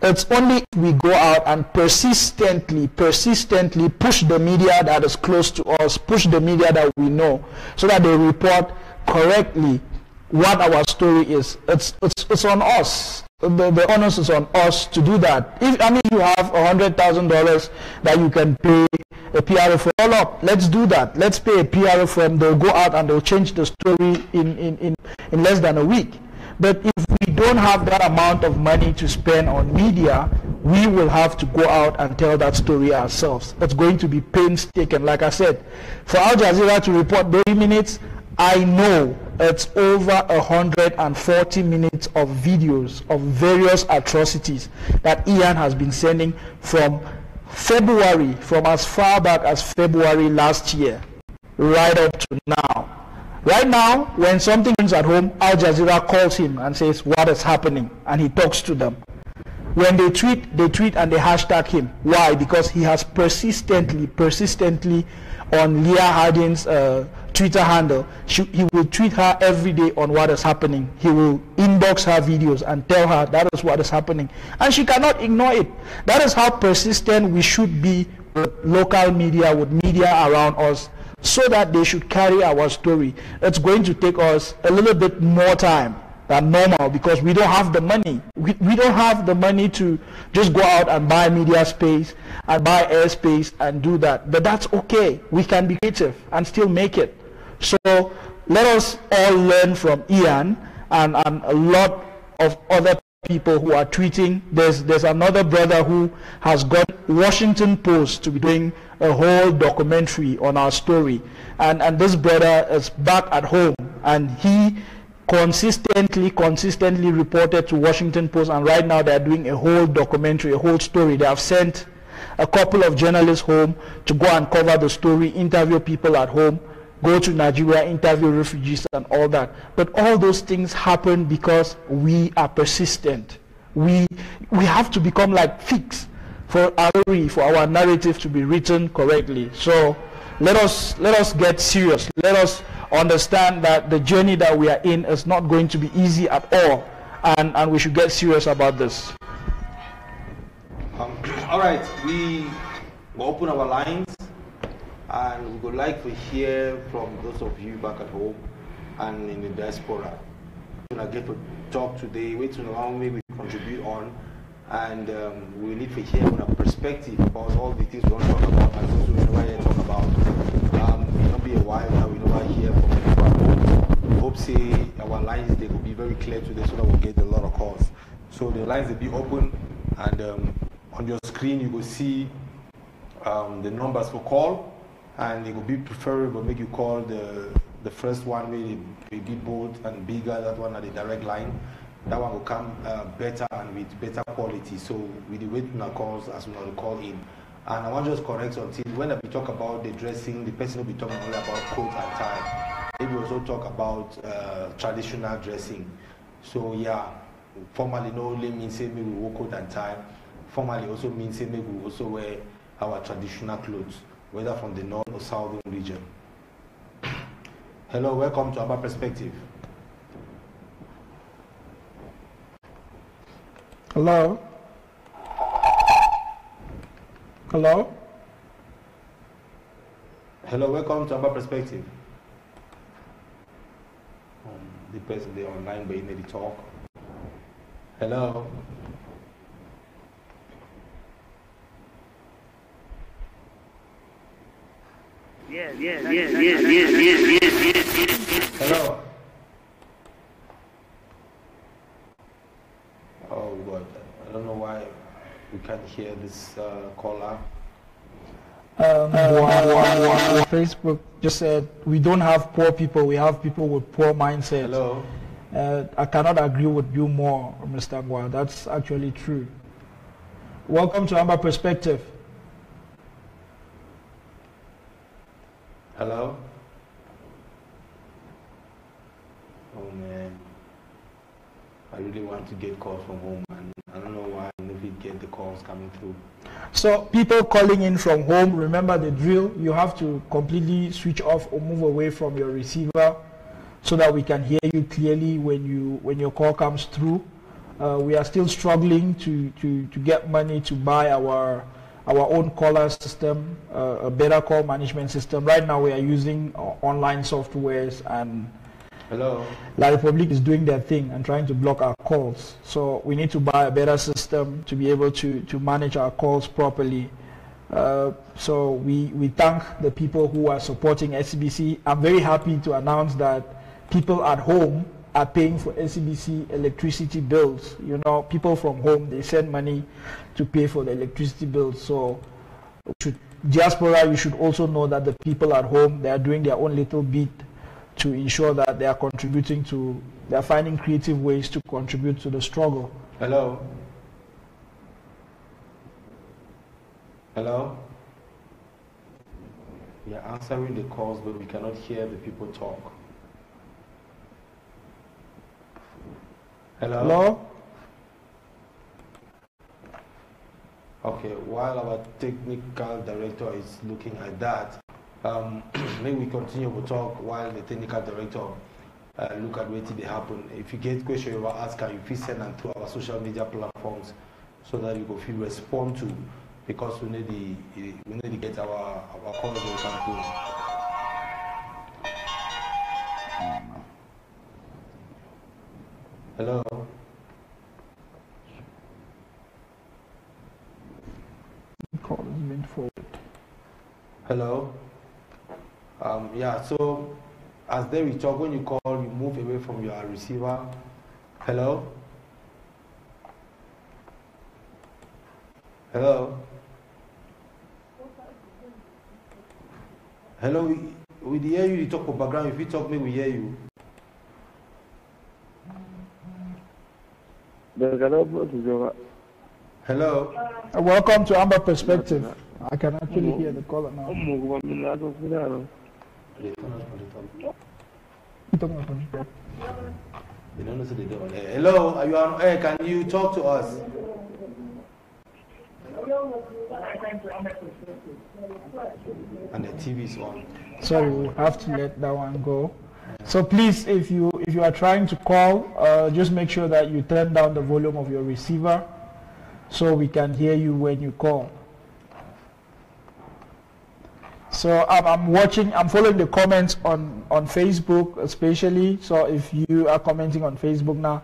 It's only if we go out and persistently push the media that is close to us, push the media that we know, so that they report correctly what our story is. It's on us. The onus is on us to do that. If you have $100,000 that you can pay a PRO for, all up, let's do that. Let's pay a PRO firm. They'll go out and they'll change the story in less than a week. But if we don't have that amount of money to spend on media, we will have to go out and tell that story ourselves. It's going to be painstaking. Like I said, for Al Jazeera to report 30 minutes, I know it's over 140 minutes of videos of various atrocities that Ian has been sending from February, from as far back as February last year, right up to now. Right now, when something is at home, Al Jazeera calls him and says, what is happening? And he talks to them. When they tweet and they hashtag him. Why? Because he has persistently on Leah Hardin's Twitter handle, he will tweet her every day on what is happening. He will inbox her videos and tell her that is what is happening. And she cannot ignore it. That is how persistent we should be with local media, with media around us, so that they should carry our story. It's going to take us a little bit more time than normal because we don't have the money. We don't have the money to just go out and buy media space and buy airspace and do that. But that's okay. We can be creative and still make it. So let us all learn from Ian and a lot of other people who are tweeting. There's another brother who has got Washington Post to be doing a whole documentary on our story, and this brother is back at home, and he consistently reported to Washington Post, and right now they're doing a whole documentary, a whole story. They have sent a couple of journalists home to go and cover the story, interview people at home, go to Nigeria, interview refugees and all that. But all those things happen because we are persistent. We have to become like figs for our narrative to be written correctly. So let us get serious. Let us understand that the journey that we are in is not going to be easy at all, and we should get serious about this.
All right, we will open our lines, and we would like to hear from those of you back at home and in the diaspora. We're going to get to talk today, wait to know how we contribute on, and we need to hear from a perspective about all the things we want to talk about, and those we never hear talk about. It'll be a while now, we never hear from people at home. We hope say our lines, they will be very clear today so that we'll get a lot of calls. So the lines will be open, and on your screen you will see the numbers for call, and it will be preferable make you call the first one will be bold and bigger, that one at the direct line. That one will come better and with better quality. So we will wait on our calls as we will call in. And I want to just correct something. When we talk about the dressing, the person will be talking only about coat and tie. Maybe also talk about traditional dressing. So yeah, formally no only means say maybe we wear coat and tie. formally also means maybe we also wear our traditional clothes, whether from the north or southern region. Hello, welcome to Amba Perspective.
Hello? Hello?
Hello, welcome to Amba Perspective. The person there online, but you need to talk. Hello?
Yes.
Hello? Oh God, I don't know why we can't hear this caller.
Facebook just said we don't have poor people, we have people with poor mindsets.
Hello?
I cannot agree with you more, Mr. Ngwa. That's actually true. Welcome to Amba Perspective.
Hello? Oh man, I really want to get calls from home, and I don't know why I never get the calls coming through.
So people calling in from home, remember the drill. You have to completely switch off or move away from your receiver so that we can hear you clearly when your call comes through. We are still struggling to get money to buy our own caller system, a better call management system. Right now we are using online softwares, and
Hello?
La Republic is doing their thing and trying to block our calls. So we need to buy a better system to be able to manage our calls properly. So we thank the people who are supporting SCBC. I'm very happy to announce that people at home are paying for SCBC electricity bills. You know, people from home, they send money to pay for the electricity bills. So diaspora, you should also know that the people at home, they are doing their own little bit to ensure that they are contributing to, they are finding creative ways to contribute to the struggle.
Hello? Hello? We are answering the calls, but we cannot hear the people talk. Hello?
Hello?
Okay, while our technical director is looking at that, maybe we continue to talk while the technical director look at what they happen. If you get questions you will ask, you please send them to our social media platforms so that you can feel respond to, because we need to get our calls we can do. Hello.
Call has been forwarded.
Hello. Yeah, so as they will talk, when you call, you move away from your receiver. Hello? Hello? Hello, we hear you, you talk for background. If you talk, me, we hear you. Hello?
Welcome to Amba Perspective. I can actually hear the caller now.
Hello, are you on air? Can you talk to us? And the TV is on.
Sorry, we'll have to let that one go. So please, if you are trying to call, just make sure that you turn down the volume of your receiver so we can hear you when you call. So I'm following the comments on Facebook especially. So if you are commenting on Facebook now,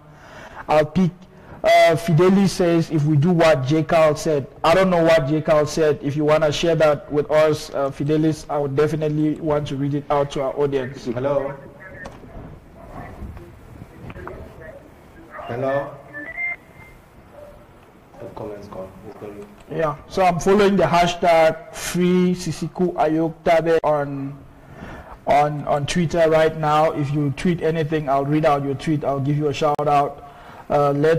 I'll pick. Fidelis says, if we do what J. Carl said. I don't know what J. Carl said. If you want to share that with us, Fidelis, I would definitely want to read it out to our audience.
Hello? Hello? The comment's gone.
Yeah, so I'm following the hashtag Free Sisiku Ayok Tabe on Twitter right now. If you tweet anything, I'll read out your tweet. I'll give you a shout out. Then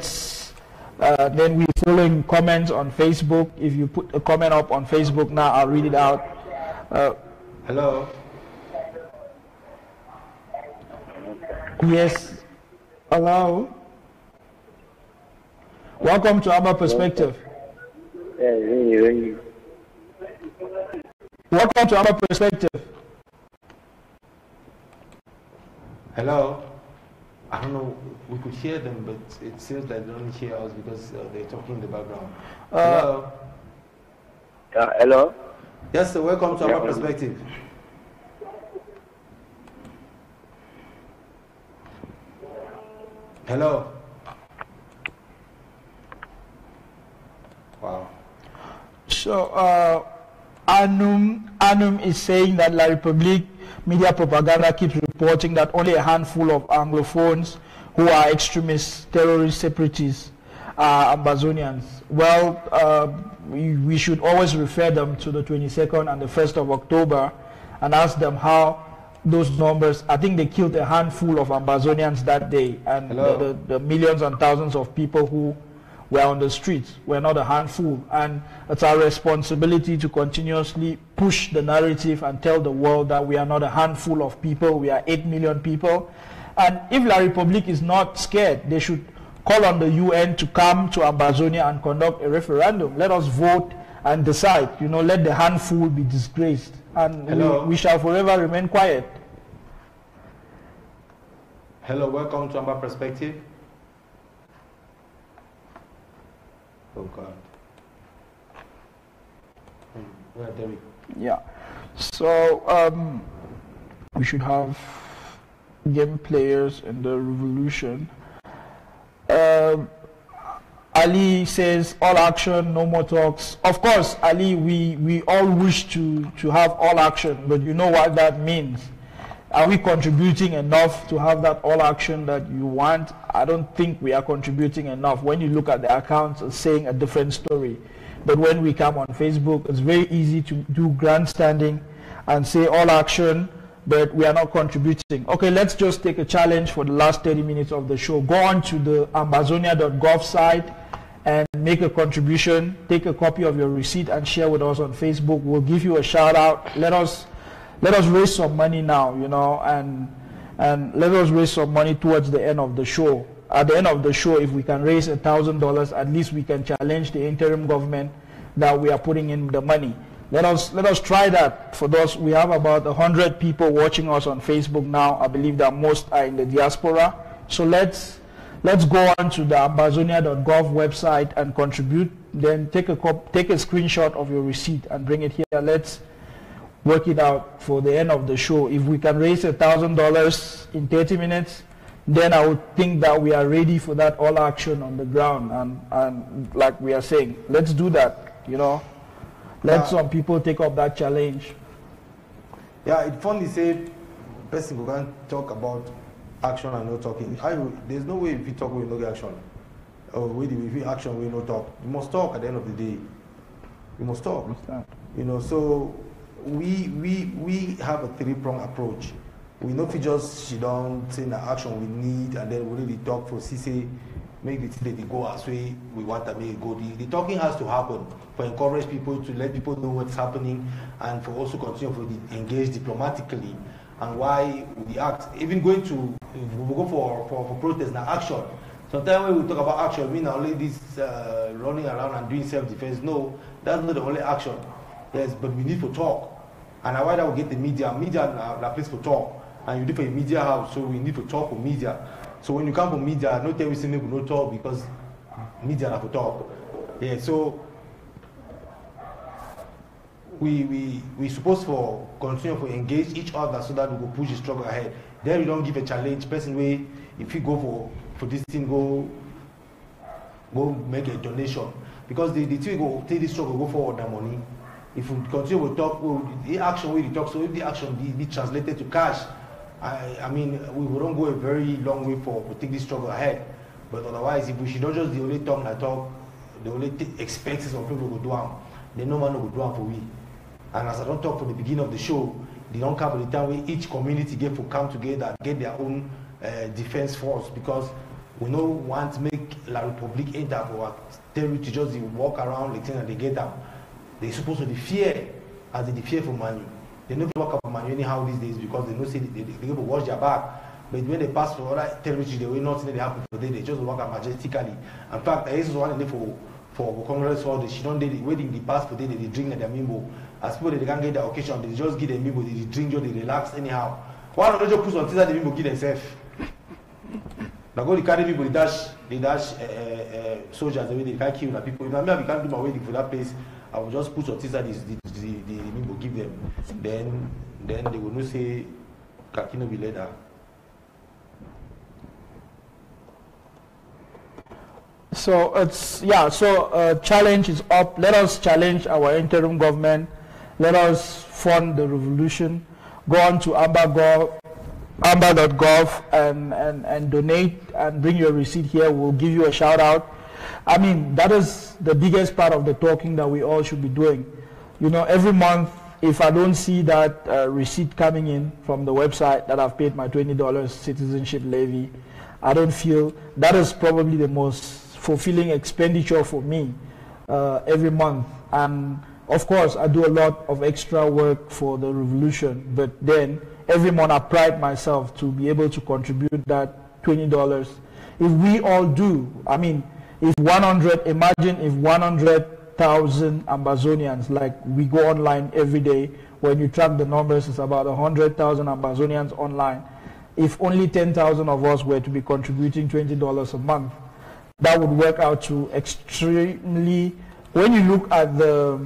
we're following comments on Facebook. If you put a comment up on Facebook now, I'll read it out.
Hello?
Yes. Hello? Welcome to Amba Perspective. Welcome to Amba Perspective.
Hello. I don't know. We could hear them, but it seems like they don't hear us because they're talking in the background. Hello.
Hello.
Yes, sir. Welcome to Amba Perspective. Hello. Wow.
So, Anum is saying that La Republique media propaganda keeps reporting that only a handful of Anglophones who are extremists, terrorists, separatists are Ambazonians. Well, we should always refer them to the 22nd and the 1st of October and ask them how those numbers, I think they killed a handful of Ambazonians that day, and the millions and thousands of people who were on the streets were not a handful. And it's our responsibility to continuously push the narrative and tell the world that we are not a handful of people, we are 8 million people. And if La Republique is not scared, they should call on the UN to come to Ambazonia and conduct a referendum. Let us vote and decide, you know, let the handful be disgraced. And we shall forever remain quiet.
Hello, welcome to Amba Perspective. Oh God. Where Derek? Yeah.
So we should have game players in the revolution. Ali says all action, no more talks. Of course, Ali, we all wish to have all action, but you know what that means. Are we contributing enough to have that all action that you want? I don't think we are contributing enough. When you look at the accounts, it's saying a different story. But when we come on Facebook, it's very easy to do grandstanding and say all action, but we are not contributing. Okay, let's just take a challenge for the last 30 minutes of the show. Go on to the Ambazonia.gov site and make a contribution. Take a copy of your receipt and share with us on Facebook. We'll give you a shout out. Let us raise some money now, you know, and let us raise some money towards the end of the show. At the end of the show, if we can raise $1,000, at least we can challenge the interim government that we are putting in the money. Let us try that. For those, we have about 100 people watching us on Facebook now. I believe that most are in the diaspora. So let's go on to the Ambazonia.gov website and contribute. Then take a screenshot of your receipt and bring it here. Let's work it out for the end of the show. If we can raise $1,000 in 30 minutes, then I would think that we are ready for that all action on the ground. And like we are saying, let's do that, you know. Let some people take up that challenge.
Yeah, it funny say, person who can talk about action and no talking. There's no way if you talk, we no get action. Or if we action, we no talk. You must talk at the end of the day. You must talk. You know, so we have a three-pronged approach. We know if we just sit down, say the action we need, and then we really talk for CC, make the thing they go as way we want to make it go. The talking has to happen for encourage people to let people know what's happening, and for also continue to engage diplomatically and why we act. Even going to we go for protest now action. Sometimes when we talk about action, we not only this running around and doing self-defense. No, that's not the only action. Yes, but we need to talk. And why that we get the media? Media are the place to talk. And you do for a media house, so we need to talk with media. So when you come from media, no tell we say we no talk because media have to talk. Yeah, so we supposed to continue to engage each other so that we will push the struggle ahead. Then we don't give a challenge. Person way, if you go for this thing, go make a donation. Because the thing go take this struggle, go forward the money. If we continue to talk, the action we talk, so if the action be translated to cash, I mean, we wouldn't go a very long way to take this struggle ahead. But otherwise, if we should not just the only talk and talk, the only expenses of people will do them, then no one will do them for we. And as I don't talk from the beginning of the show, they don't come at the time where each community get to come together and get their own defense force, because we don't want to make La Republique enter for territory to just walk around like and they get them. They're supposed to fear as they fear for money. They don't walk up money anyhow these days because they know say they go to watch their back. But when they pass for other territories, they will not see that they happen for them. They just walk up majestically. In fact, I used to want to for Congress or she don't they waiting the passport they drink at the mimbo. As people they can't get the occasion, they just give them mimbo, they drink, they relax anyhow. One of them just put on teaser the mimbo give themselves. Now go to carry people, they dash soldiers away, they can't kill the people. If I can't do my waiting for that place, I will just put on teaser the mimbo give them. Then they will not say Kakino be later.
So it's challenge is up. Let us challenge our interim government. Let us fund the revolution. Go on to amba.gov and donate and bring your receipt here. We'll give you a shout out. I mean, that is the biggest part of the talking that we all should be doing. You know, every month, if I don't see that receipt coming in from the website that I've paid my $20 citizenship levy, I don't feel that is probably the most fulfilling expenditure for me every month. And of course, I do a lot of extra work for the revolution, but then every month I pride myself to be able to contribute that $20. If we all do, I mean, imagine if 100,000 Ambazonians, like we go online every day, when you track the numbers, it's about 100,000 Ambazonians online. If only 10,000 of us were to be contributing $20 a month, that would work out to extremely. When you look at the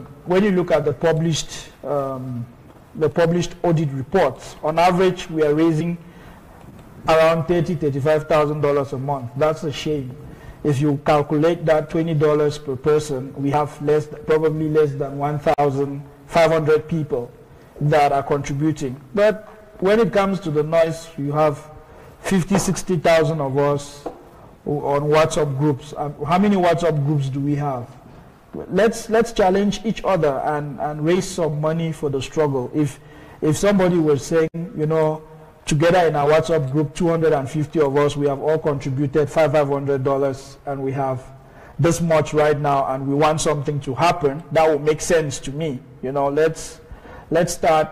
published audit reports, on average we are raising around $35,000 a month. That's a shame. If you calculate that $20 per person, we have probably less than 1,500 people that are contributing. But when it comes to the noise, you have 50, 60,000 of us on WhatsApp groups. How many WhatsApp groups do we have? Let's challenge each other and raise some money for the struggle. If somebody was saying, you know, together in our WhatsApp group, 250 of us, we have all contributed $500 and we have this much right now and we want something to happen, that would make sense to me. You know, let's start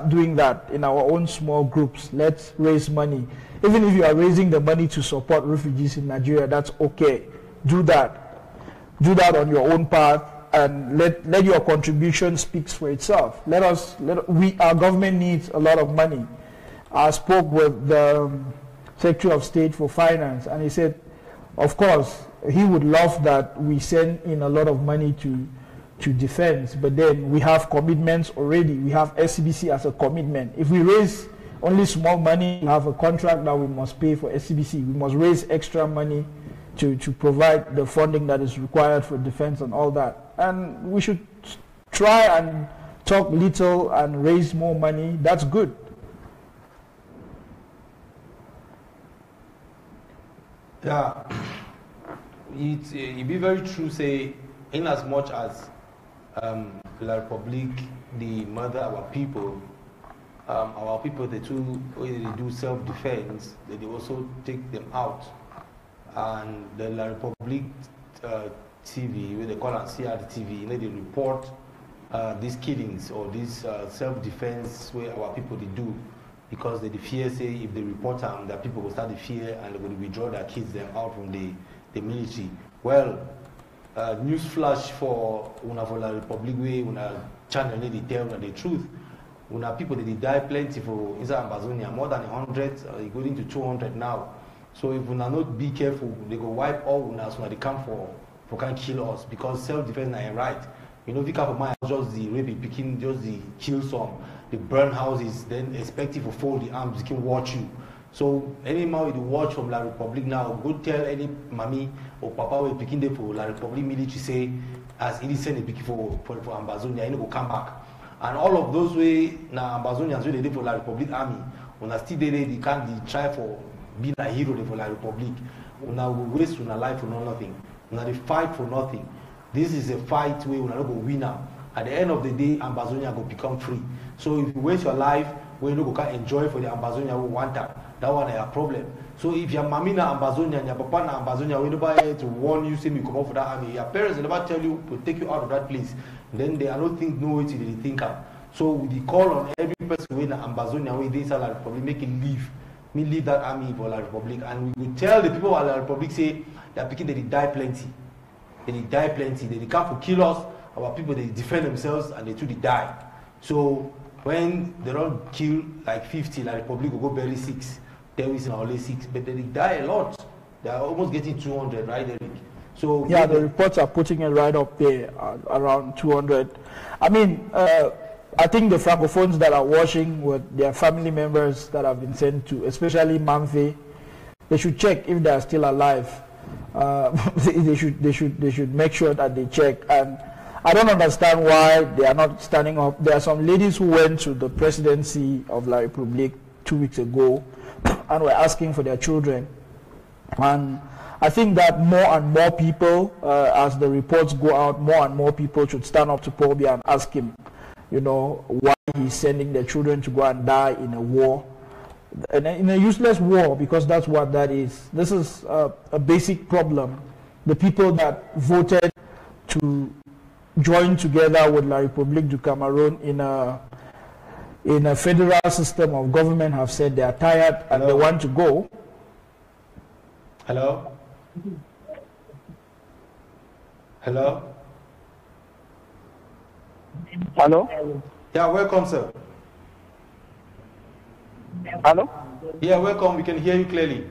doing that in our own small groups. Let's raise money. Even if you are raising the money to support refugees in Nigeria, that's okay. Do that. Do that on your own path and let your contribution speak for itself. Our government needs a lot of money. I spoke with the Secretary of State for Finance and he said, of course, he would love that we send in a lot of money to defense, but then we have commitments already. We have SCBC as a commitment. If we raise only small money, we have a contract that we must pay for SCBC. We must raise extra money to provide the funding that is required for defense and all that. And we should try and talk little and raise more money. That's good.
Yeah, it be very true, say, in as much as La Republique, the mother of our people, they do self-defense, they also take them out. And the La Republique TV, where they call it CRT TV, you know, they report these killings or these self-defense where our people they do, because they fear, say, if they report them, that people will start to fear and they will withdraw their kids them out from the military. Well, news flash for La Republique way, channel they tell the truth. People they die plenty for inside Ambazonia, more than 100, going to 200 now. So if we not be careful, they go wipe all us when they come for can kill us, because self-defense is right. You know, if you come for my house, just the rape, picking, just the kill some, the burn houses, then expect you to fold the arms, they can watch you. So any man with the watch from La Republique now, go tell any mommy or papa will picking them for La Republique military say, as it is sent a picking for Ambazonia, you will come back. And all of those way now Ambazonians they did for La Republique army, when I still they can't try for being a hero for La Republique. Una will waste una life for nothing. Una they fight for nothing. This is a fight where una not go win now. At the end of the day, Ambazonia will become free. So if you waste your life, when you can enjoy for the Ambazonia we want that one is a problem. So if your mommy na Ambazonia and your papa na Ambazonia, we never here to warn you, say me come out for that army. Your parents will never tell you to take you out of that place. Then they don't know it, they think of. So we call on every person who in Ambazonia, who is La Republique, make him leave. Me leave that army for La Republique, and we will tell the people of La Republique say they are picking they die plenty. they die plenty. They come to kill us. Our people, they defend themselves and they too they die. So when they don't kill like 50, like Republic will go bury 6. Terrorists are only 6, but they die a lot. They are almost getting 200, right, Eric? So
yeah, the reports are putting it right up there, around 200. I mean, I think the Francophones that are watching with their family members that have been sent to, especially Mamfe, they should check if they are still alive. They should make sure that they check. And I don't understand why they are not standing up. There are some ladies who went to the presidency of La République 2 weeks ago and were asking for their children. And I think that more and more people, as the reports go out, more and more people should stand up to Paul Biya and ask him, you know, why he's sending their children to go and die in a war, in a useless war, because that's what that is. This is a basic problem. The people that voted to join together with La République du Cameroun in a federal system of government have said they are tired and they want to go.
Hello? Hello?
Hello?
Yeah, welcome, sir.
Hello?
Yeah, welcome. We can hear you clearly.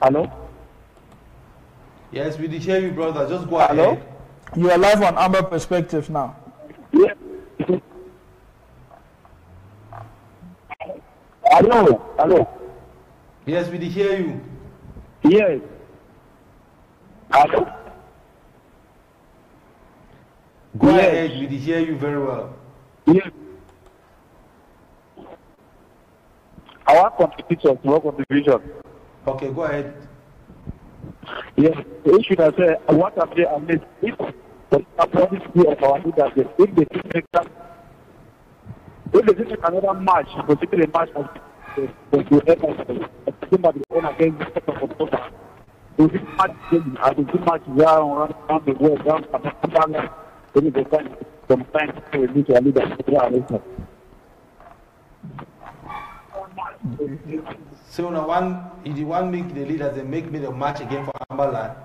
Hello?
Yes, we did hear you, brother. Just go
Hello?
ahead.
You are live on Amba Perspective now.
Yeah. Hello? Hello?
Yes, we did hear you.
Yes. Hello?
Go ahead. We did hear you very well.
Yes. Our contribution, our contribution.
Okay, go ahead.
Yes, the issue that what I'm saying, I mean, if the policy of our leaders, if they take another match, particularly a match of somebody on against the proposal, so this match, I think this match around the world, around the time, sometimes we need to lead us.
So now if you want make the leaders and make me the match again for Ambaland.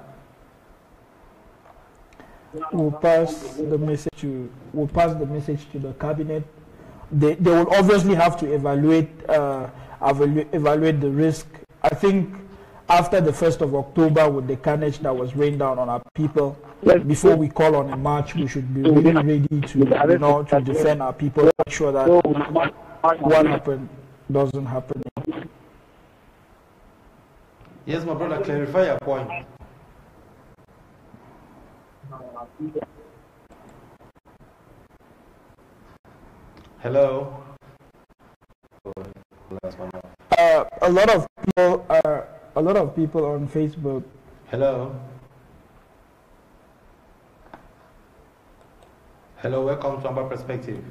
We'll pass the message to the cabinet. They will obviously have to evaluate the risk. I think after the 1st of October with the carnage that was rained down on our people, before we call on a march, we should be really ready to to defend our people, make sure that what happened doesn't happen.
Yes, my brother, clarify your point. Hello.
A lot of people on Facebook.
Hello. Hello, welcome to Amba Perspective.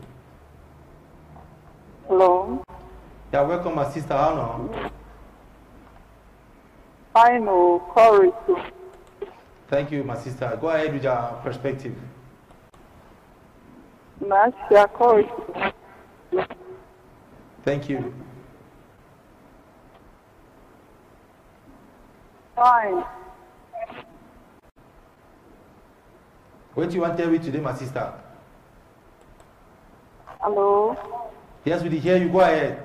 Hello.
Yeah, welcome, my sister. How now?
I know, courage.
Thank you, my sister. Go ahead with your perspective.
Nasha, courage.
Thank you.
Fine.
What do you want to tell me today, my sister?
Hello.
Yes, we did hear you. Go ahead.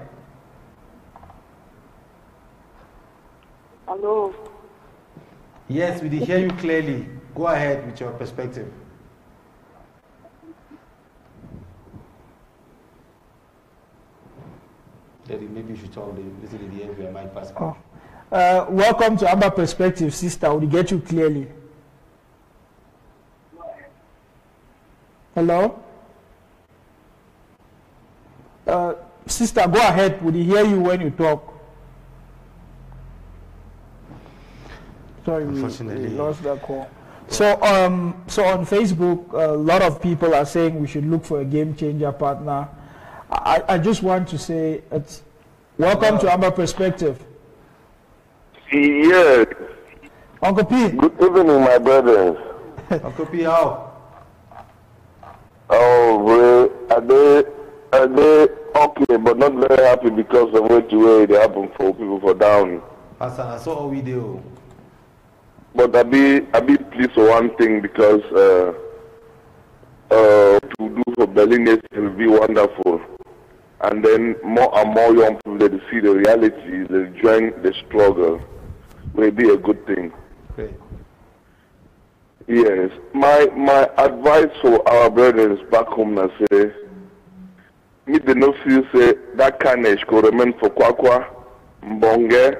Hello.
Yes, we did hear you clearly. Go ahead with your perspective. Maybe you should talk to the area might pass.
Welcome to Amba Perspective, sister. We'll get you clearly. Hello? Sister, go ahead. Would he hear you when you talk? Sorry, we lost that call. So on Facebook, a lot of people are saying we should look for a game changer partner. I just want to say it's welcome to Amba Perspective.
Yes.
Uncle P.
Good evening, my brothers.
Uncle P, how?
Oh, are they okay, but not very happy because of what they happen for people for down.
Pastor, I saw all video.
But I be pleased for one thing because to do for Berlin will be wonderful. And then more and more young people that see the reality, they join the struggle, will be a good thing.
Okay.
Yes. My advice for our brothers back home now say, me the no feel say that carnage could remain for Kwakwa, Mbonge,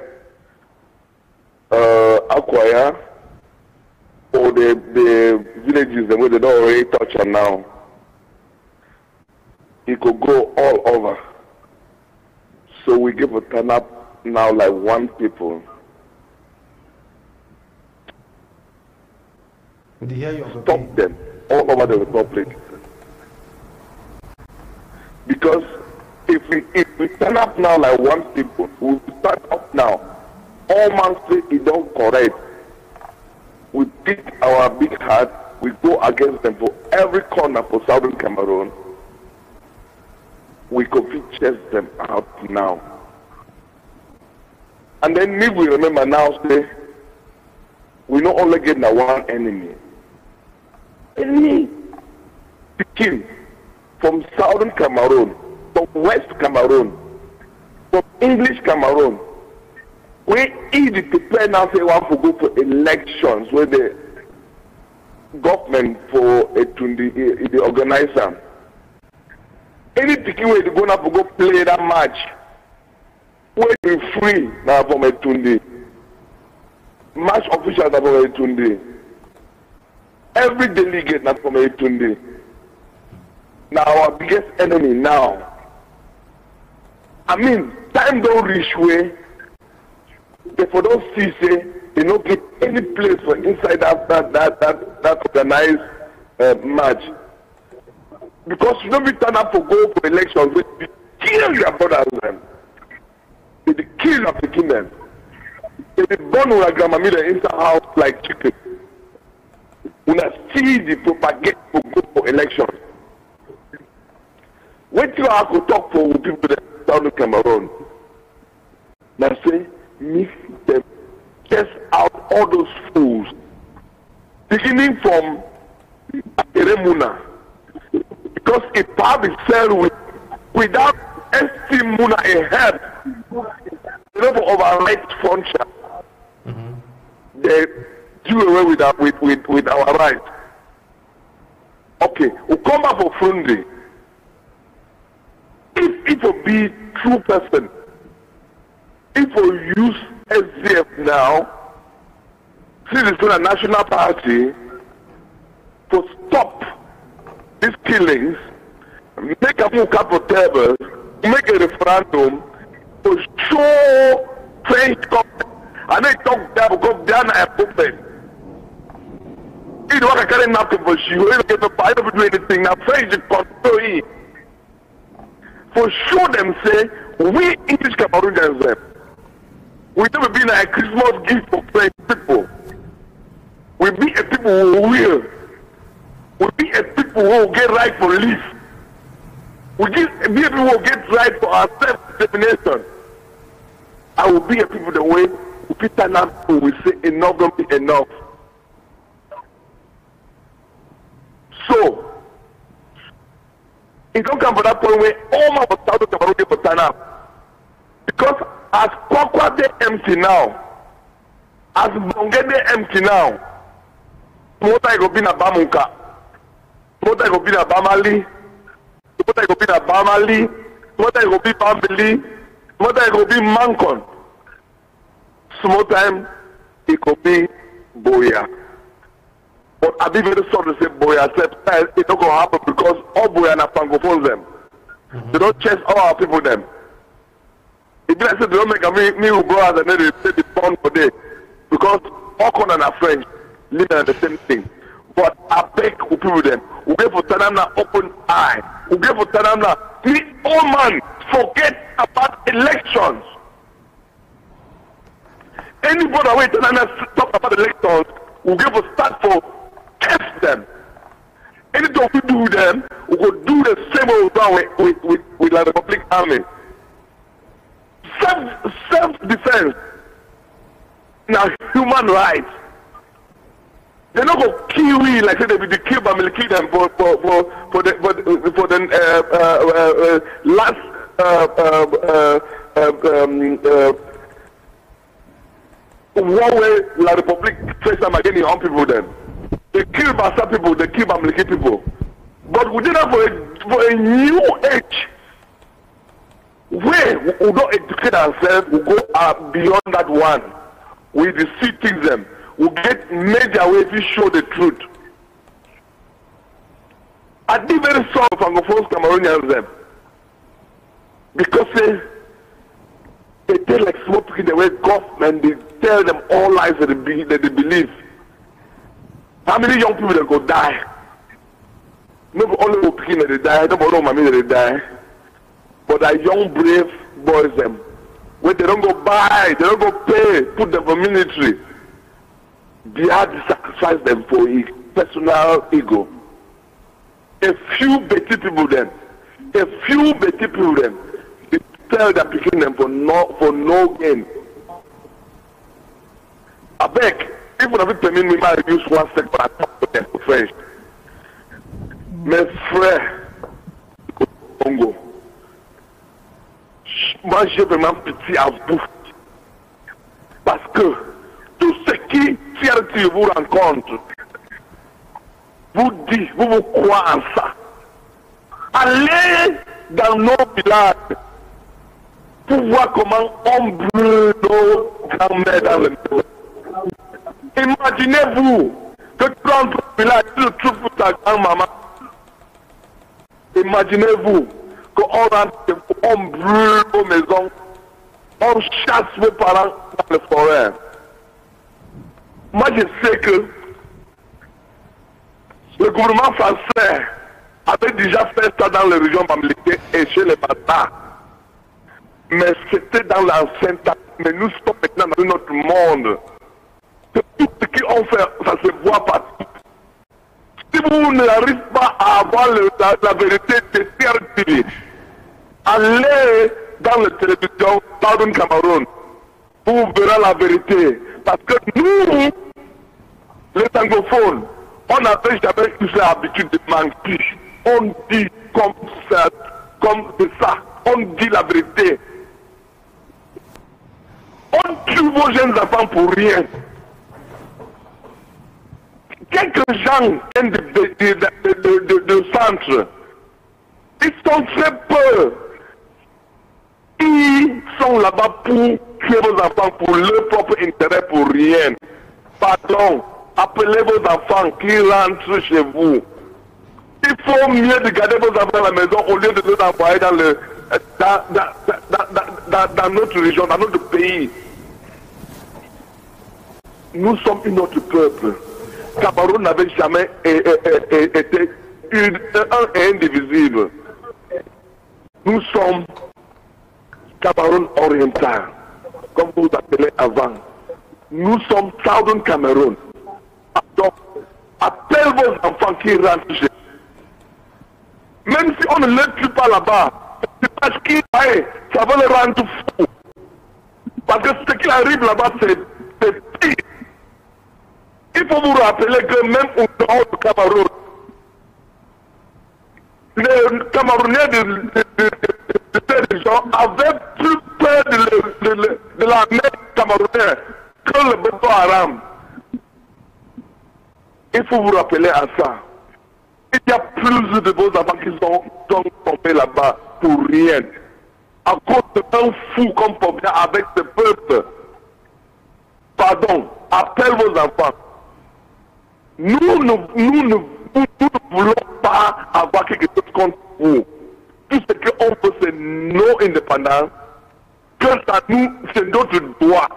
Akwaya, or the villages the way they don't already touch on now. It could go all over. So we give a turn up now like one people. Stop them all over the republic. Because if we turn up now like one people, we stand up now. All man say it don't correct. We pick our big heart, we go against them for every corner for Southern Cameroon. We could chase them out now. And then if we remember now, say, we not only get now one enemy. Enemy picking from Southern Cameroon, from West Cameroon, from English Cameroon. We easy prepare now say want to go for elections where the government for the organizer. Any picking way to go now to go play that match. Where we free now from a Tundi. Match officials now from a Tundi. Every delegate now from a Tundi. Now our biggest enemy now. I mean, time don't reach where therefore don't see say they don't get any place for inside that organized match. Because you don't be turn up for go for elections, they kill your brothers them. They kill your picking them. They burn your grandmother inside house like chicken. When I see the propagate for go for elections. Wait till I could talk for people that down in Cameroon. Now say, mix them, test out all those fools. Beginning from Eremuna. Because a pub is sold without ST Muna a help. You know, for overright function. They do away with our rights. Okay, we'll come back for Fundi. If it will be true person, if we use SDF now, since it's not a national party, to stop these killings, make a move for table, make a referendum to show French government, and they talk there because they are not a puppet. You don't want to carry nothing for you, you don't get the fight to do anything, now French is control it. For sure them say, we English Cameroonians, we never been a Christmas gift for French people. We be a people who will. We be a people who will get right for life. We be a people who will get right for our self-determination. I will be a people the way we Peter now we say enough don't be enough. So it don't come for that point where all my South Cameroon get for turn up. Because as Kwakwa they empty now, as Bonge they empty now, Mota go be na Bamunka, Mota go be na Bamali, Mota go be na Bamali, Mota go be Bambili, Mota go be Mancon. Small time it could be Boya. But I be very sorry to say Boya said it's not gonna happen because all Boya na Francophone them. They don't chase all our people them. It be like say they don't make me who go out and then they say the bond for day. Because all corner are French, living at the same thing. But I beg people them, we get for Tanamna open eye. We get for Tanamna, me all man forget about elections. Anybody away Tanamna talk about elections, we get for start for test them. Anything we do with them, we will do the same way we do with the Republic Army. Self-defense, now human rights. They don't go kiwi like they be killed by military them for the last one way la Republic first time again young people then. They kill by some people, they kill by military people. But we did that for a new age where we don't educate ourselves, we go beyond that one. We deceive things them. We get major ways to show the truth. I did very sorry for Anglophone Cameroonians them. Because they tell like small people the way government, they tell them all lies that they believe. How many young people that go die? Not only people that they die, not only mommy that they die. But the young brave boys them. Where they don't go buy, they don't go pay, put them for military. They had to sacrifice them for his personal ego. A few betty people then, they tell them picking them for no gain. I beg, if you have permit me, I use one second, but I talk to them for French. Mes frères, Congo, moi j'ai vraiment pitié à vous. Parce que tout ce qui fierté vous rencontre, vous dit, vous croyez en ça. Allez dans nos villages pour voir comment on brûle nos grands-mères dans le maison. Imaginez-vous que tu rentres au village, tu trouves pour ta grand-maman. Imaginez-vous qu'on rentre, on brûle nos maisons, on chasse vos parents dans la forêt. Moi, je sais que le gouvernement français avait déjà fait ça dans les régions Bamileke et chez les Bata. Mais c'était dans l'ancien temps. Mais nous sommes maintenant dans notre monde. Tout ce qu'on fait, ça se voit partout. Si vous n'arrivez pas à avoir la vérité de certitude, allez dans la télévision Southern Cameroun. Vous verrez la vérité. Parce que nous, les anglophones, on n'avait jamais eu l'habitude de mentir. On dit comme ça, on dit la vérité. On tue vos jeunes enfants pour rien. Quelques gens viennent de centre. Ils sont très peu. Ils sont là-bas pour tuer vos enfants pour leur propre intérêt, pour rien. Pardon, appelez vos enfants qui rentrent chez vous. Il faut mieux de garder vos enfants à la maison au lieu de les envoyer dans notre région, dans notre pays. Nous sommes un autre peuple. Cameroun n'avait jamais été un et indivisible. Nous sommes Cameroun oriental, comme vous appelez avant. Nous sommes Southern Cameroun. Donc, appelle vos enfants qui rentrent chez vous. Même si on ne les tue pas là-bas, c'est parce qu'il ça va les rendre fous. Parce que ce qui arrive là-bas, c'est pire. Il faut vous rappeler que même au nord du Cameroun, les Camerounais de ces régions avaient plus peur de la mer camerounaise que le Boko Haram. Il faut vous rappeler à ça. Il y a plus de vos enfants qui sont tombés là-bas pour rien. À cause d'un fou comme Pobia avec ce peuple. Pardon, appelle vos enfants. Nous ne voulons pas avoir quelque chose contre vous. Tout ce qu'on veut, c'est nos indépendants. Que ça nous, c'est notre droit.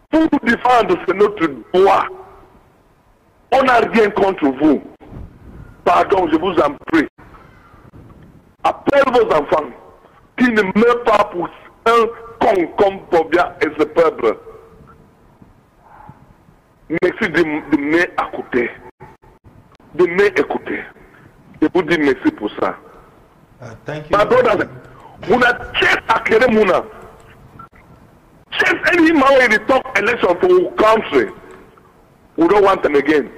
Pour nous défendre, c'est notre droit. On n'a rien contre vous. Pardon, je vous en prie. Appelle vos enfants qui ne meurent pas pour un con comme Pobia et ce peuple. Merci de m'écouter. De m'écouter. Je vous dis merci pour ça.
Thank you.
My brothers, when I check Akere check any man in the top election for our country. We don't want them again.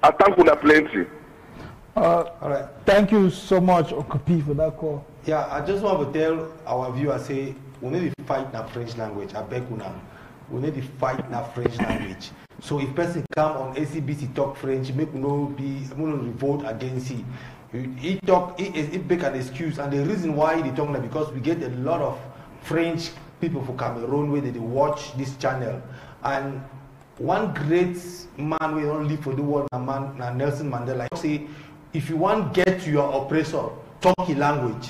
I thank you plenty.
All right.
Thank you so much, Okapi, for that call.
Yeah, I just want to tell our viewers, say, we need to fight in the French language. I beg you now. We need to fight in the French language. So if person come on ACBC talk French, make no revolt against it. He make an excuse, and the reason why they talk that because we get a lot of French people from Cameroon where they watch this channel, and one great man we don't live for the world, Nelson Mandela, say, if you want to get to your oppressor, talk his language.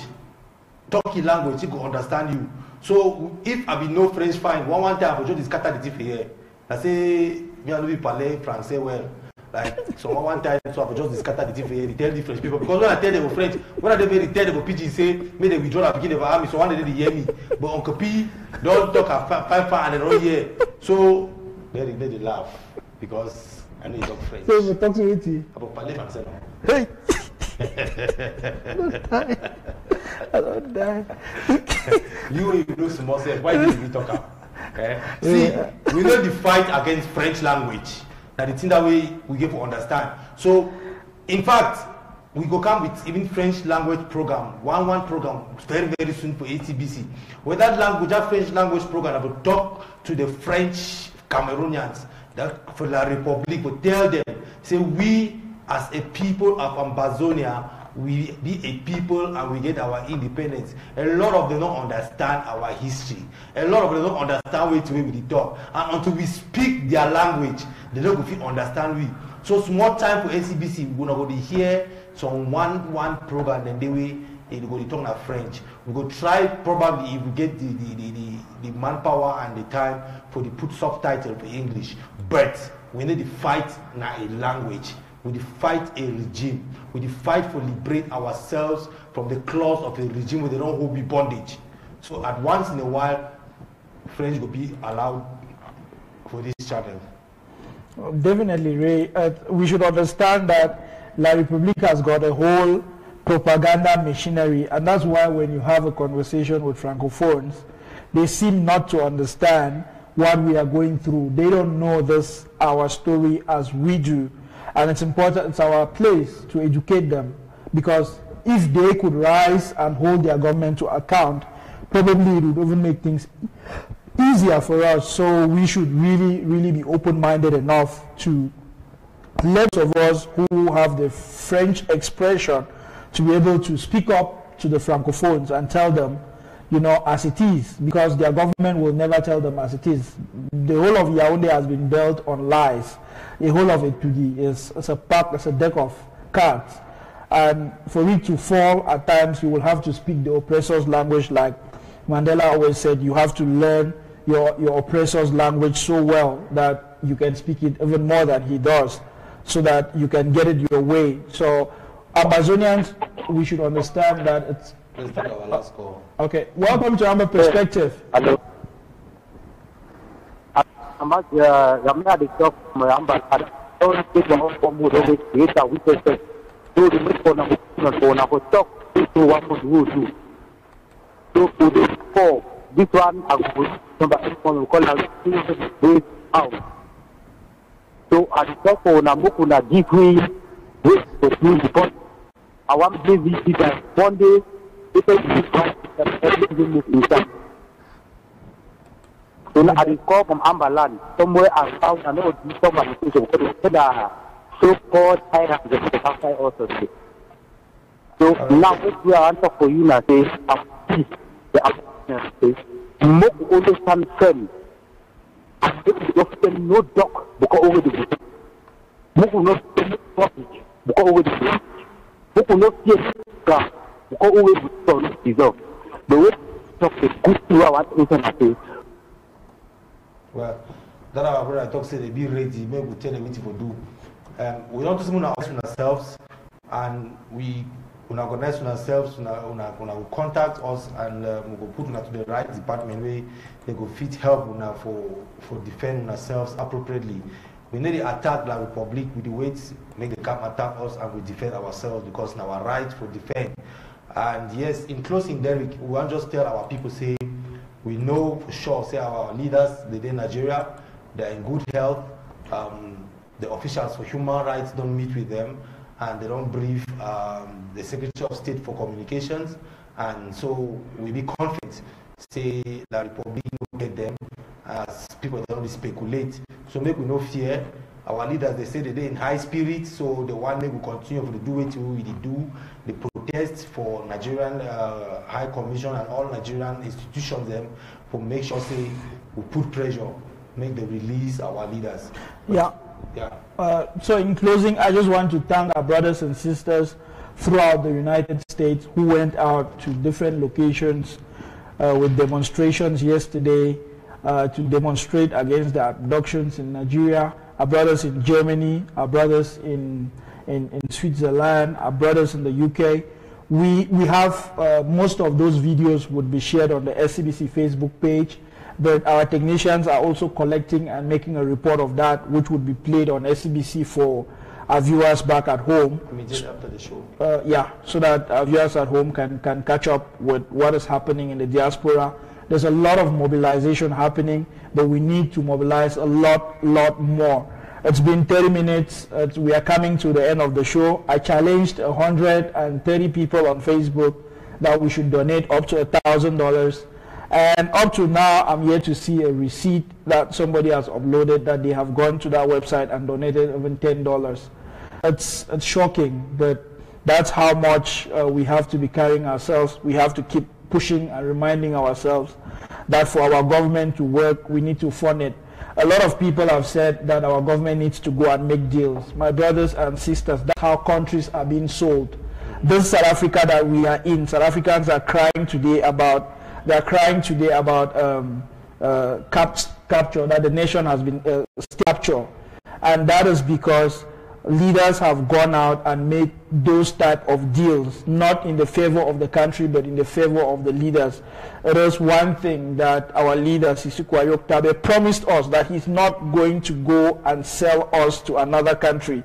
Talk his language, he will understand you. So if I be no French fine, one time I just scatter the teeth here. I say, me and we parler français well. Like, so one time, so I just scatter the teeth here, they tell the French people. Because when I tell them French, when I tell them PG, say, may they withdraw the beginning of army, so one day they hear me. But Uncle P, don't talk a far and they don't hear. So, they laugh. Because I know you talk French.
So, we talk to you.
About parler français, no?
Hey! I don't die.
You know small self, why did we talk about? Okay? See, we know the fight against French language. That the thing that we get to understand. So, in fact, we go come with even French language program, one program very, very soon for ACBC. With that language, that French language program, I will talk to the French Cameroonians, that for La République, will tell them, say, we as a people of Ambazonia, we be a people and we get our independence. A lot of them don't understand our history. A lot of them don't understand which way we talk. And until we speak their language, they don't go understand we. So small time for ACBC, we're going to go hear some one program, and then they go to talk in French. We go try probably if we get the manpower and the time for the put subtitle for English. But we need to fight in a language. We fight a regime. We fight for liberate ourselves from the claws of a regime where they don't hold me bondage. So at once in a while, French will be allowed for this channel.
Definitely, Ray. We should understand that La République has got a whole propaganda machinery, and that's why when you have a conversation with Francophones, they seem not to understand what we are going through. They don't know this, our story, as we do. And it's important, it's our place to educate them, because if they could rise and hold their government to account, probably it would even make things easier for us. So we should really be open-minded enough to let of us who have the French expression to be able to speak up to the Francophones and tell them, you know, as it is, because their government will never tell them as it is. The whole of Yaoundé has been built on lies. The whole of it is a pack, it's a deck of cards. And for it to fall at times, you will have to speak the oppressor's language. Like Mandela always said, you have to learn your oppressor's language so well that you can speak it even more than he does, so that you can get it your way. So Ambazonians, we should understand that it's...
Let's take our last call.
Okay, welcome to Amba Perspective.
Hello. I'm at the top of my Amba. I don't think I'm going to create a witness. So the next one I'm going to talk to one of the so for this one, I'm going to call it out. So at the top of I'm going to give me this because I want to be visited one day. So I recall from Ambaland, somewhere around, I know somebody the so-called tyrant outside also. So now what we are answering for you now say, the African state, more understand firm. If no dog, because over the more not profit, because over the more not fear God. Always deserve. The way talk is good to our internet.
Well, that our brother talk say they be ready, maybe we tell them what to do. We don't just want ourselves, and we organize ourselves, we contact us, and we go put to the right department where they go fit help for defending ourselves appropriately. We need to attack La République with the weights, make the camp attack us, and we defend ourselves because now our right for defend. And yes, in closing, Derek, we want to just tell our people, say, we know for sure, say our leaders, they're in Nigeria, they're in good health. the officials for human rights don't meet with them, and they don't brief the Secretary of State for Communications, and so we be confident, say the Republic will get them, as people don't speculate. So make we no fear. Our leaders, they say they're in high spirits, so the one day we continue to do what we do, the protest for Nigerian High Commission and all Nigerian institutions, them, for make sure, say, we put pressure, make the release our leaders.
Yeah.
Yeah.
So in closing, I just want to thank our brothers and sisters throughout the United States who went out to different locations with demonstrations yesterday to demonstrate against the abductions in Nigeria. Our brothers in Germany, our brothers in Switzerland, our brothers in the UK. We have most of those videos would be shared on the SCBC Facebook page, but our technicians are also collecting and making a report of that, which would be played on SCBC for our viewers back at home.
Immediately after the show.
Yeah, so that our viewers at home can catch up with what is happening in the diaspora. There's a lot of mobilization happening, but we need to mobilize a lot more. It's been 30 minutes. We are coming to the end of the show. I challenged 130 people on Facebook that we should donate up to $1,000. And up to now, I'm yet to see a receipt that somebody has uploaded that they have gone to that website and donated even $10. It's shocking, but that's how much we have to be carrying ourselves. We have to keep pushing and reminding ourselves that for our government to work, we need to fund it. A lot of people have said that our government needs to go and make deals. My brothers and sisters, that's how countries are being sold. This South Africa that we are in, South Africans are crying today about capture, that the nation has been captured. And that is because leaders have gone out and made those type of deals, not in the favor of the country, but in the favor of the leaders. It is one thing that our leader, Sisukwa Yoktabe, promised us, that he's not going to go and sell us to another country.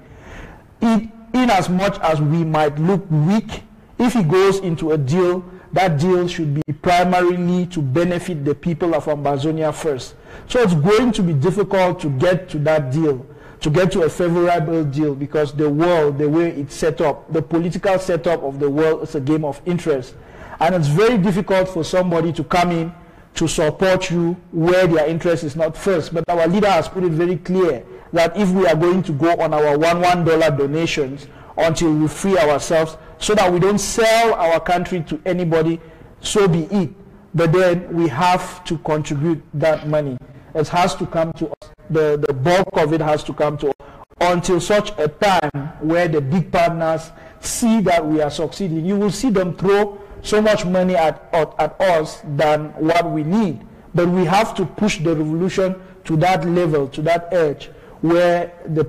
In as much as we might look weak, if he goes into a deal, that deal should be primarily to benefit the people of Ambazonia first. So it's going to be difficult to get to that deal, to get to a favorable deal, because the world, the way it's set up, the political setup of the world is a game of interest. And it's very difficult for somebody to come in to support you where their interest is not first. But our leader has put it very clear that if we are going to go on our $1 donations until we free ourselves, so that we don't sell our country to anybody, so be it. But then we have to contribute that money. It has to come to us. The bulk of it has to come to us until such a time where the big partners see that we are succeeding. You will see them throw so much money at us than what we need. But we have to push the revolution to that level, to that edge, where the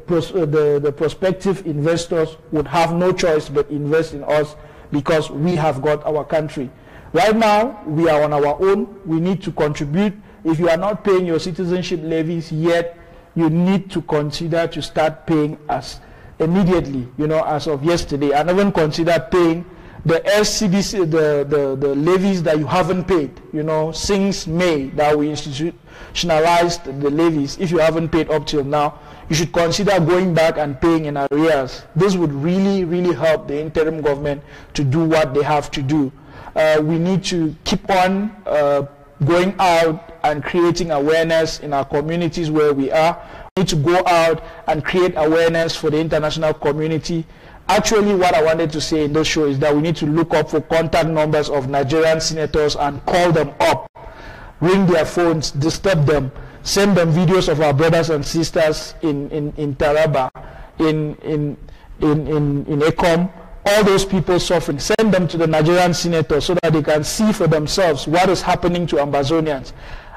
prospective investors would have no choice but invest in us, because we have got our country. Right now, we are on our own. We need to contribute. If you are not paying your citizenship levies yet, you need to consider to start paying us immediately, as of yesterday, and even consider paying the SCBC, the levies that you haven't paid, since May that we institutionalized the levies. If you haven't paid up till now, you should consider going back and paying in arrears. This would really help the interim government to do what they have to do. We need to keep on going out and creating awareness in our communities where we are. We need to go out and create awareness for the international community. Actually, what I wanted to say in this show is that we need to look up for contact numbers of Nigerian senators and call them up, ring their phones, disturb them, send them videos of our brothers and sisters in Taraba, in Ekom, all those people suffering. Send them to the Nigerian senators so that they can see for themselves what is happening to Ambazonians.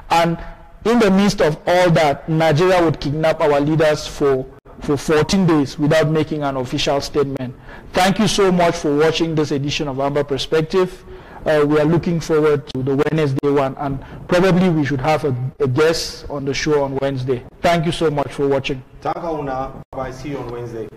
And in the midst of all that, Nigeria would kidnap our leaders for 14 days without making an official statement. Thank you so much for watching this edition of Amba Perspective. We are looking forward to the Wednesday one, and probably we should have a guest on the show on Wednesday. Thank you so much for watching.
Thank you. See you on Wednesday.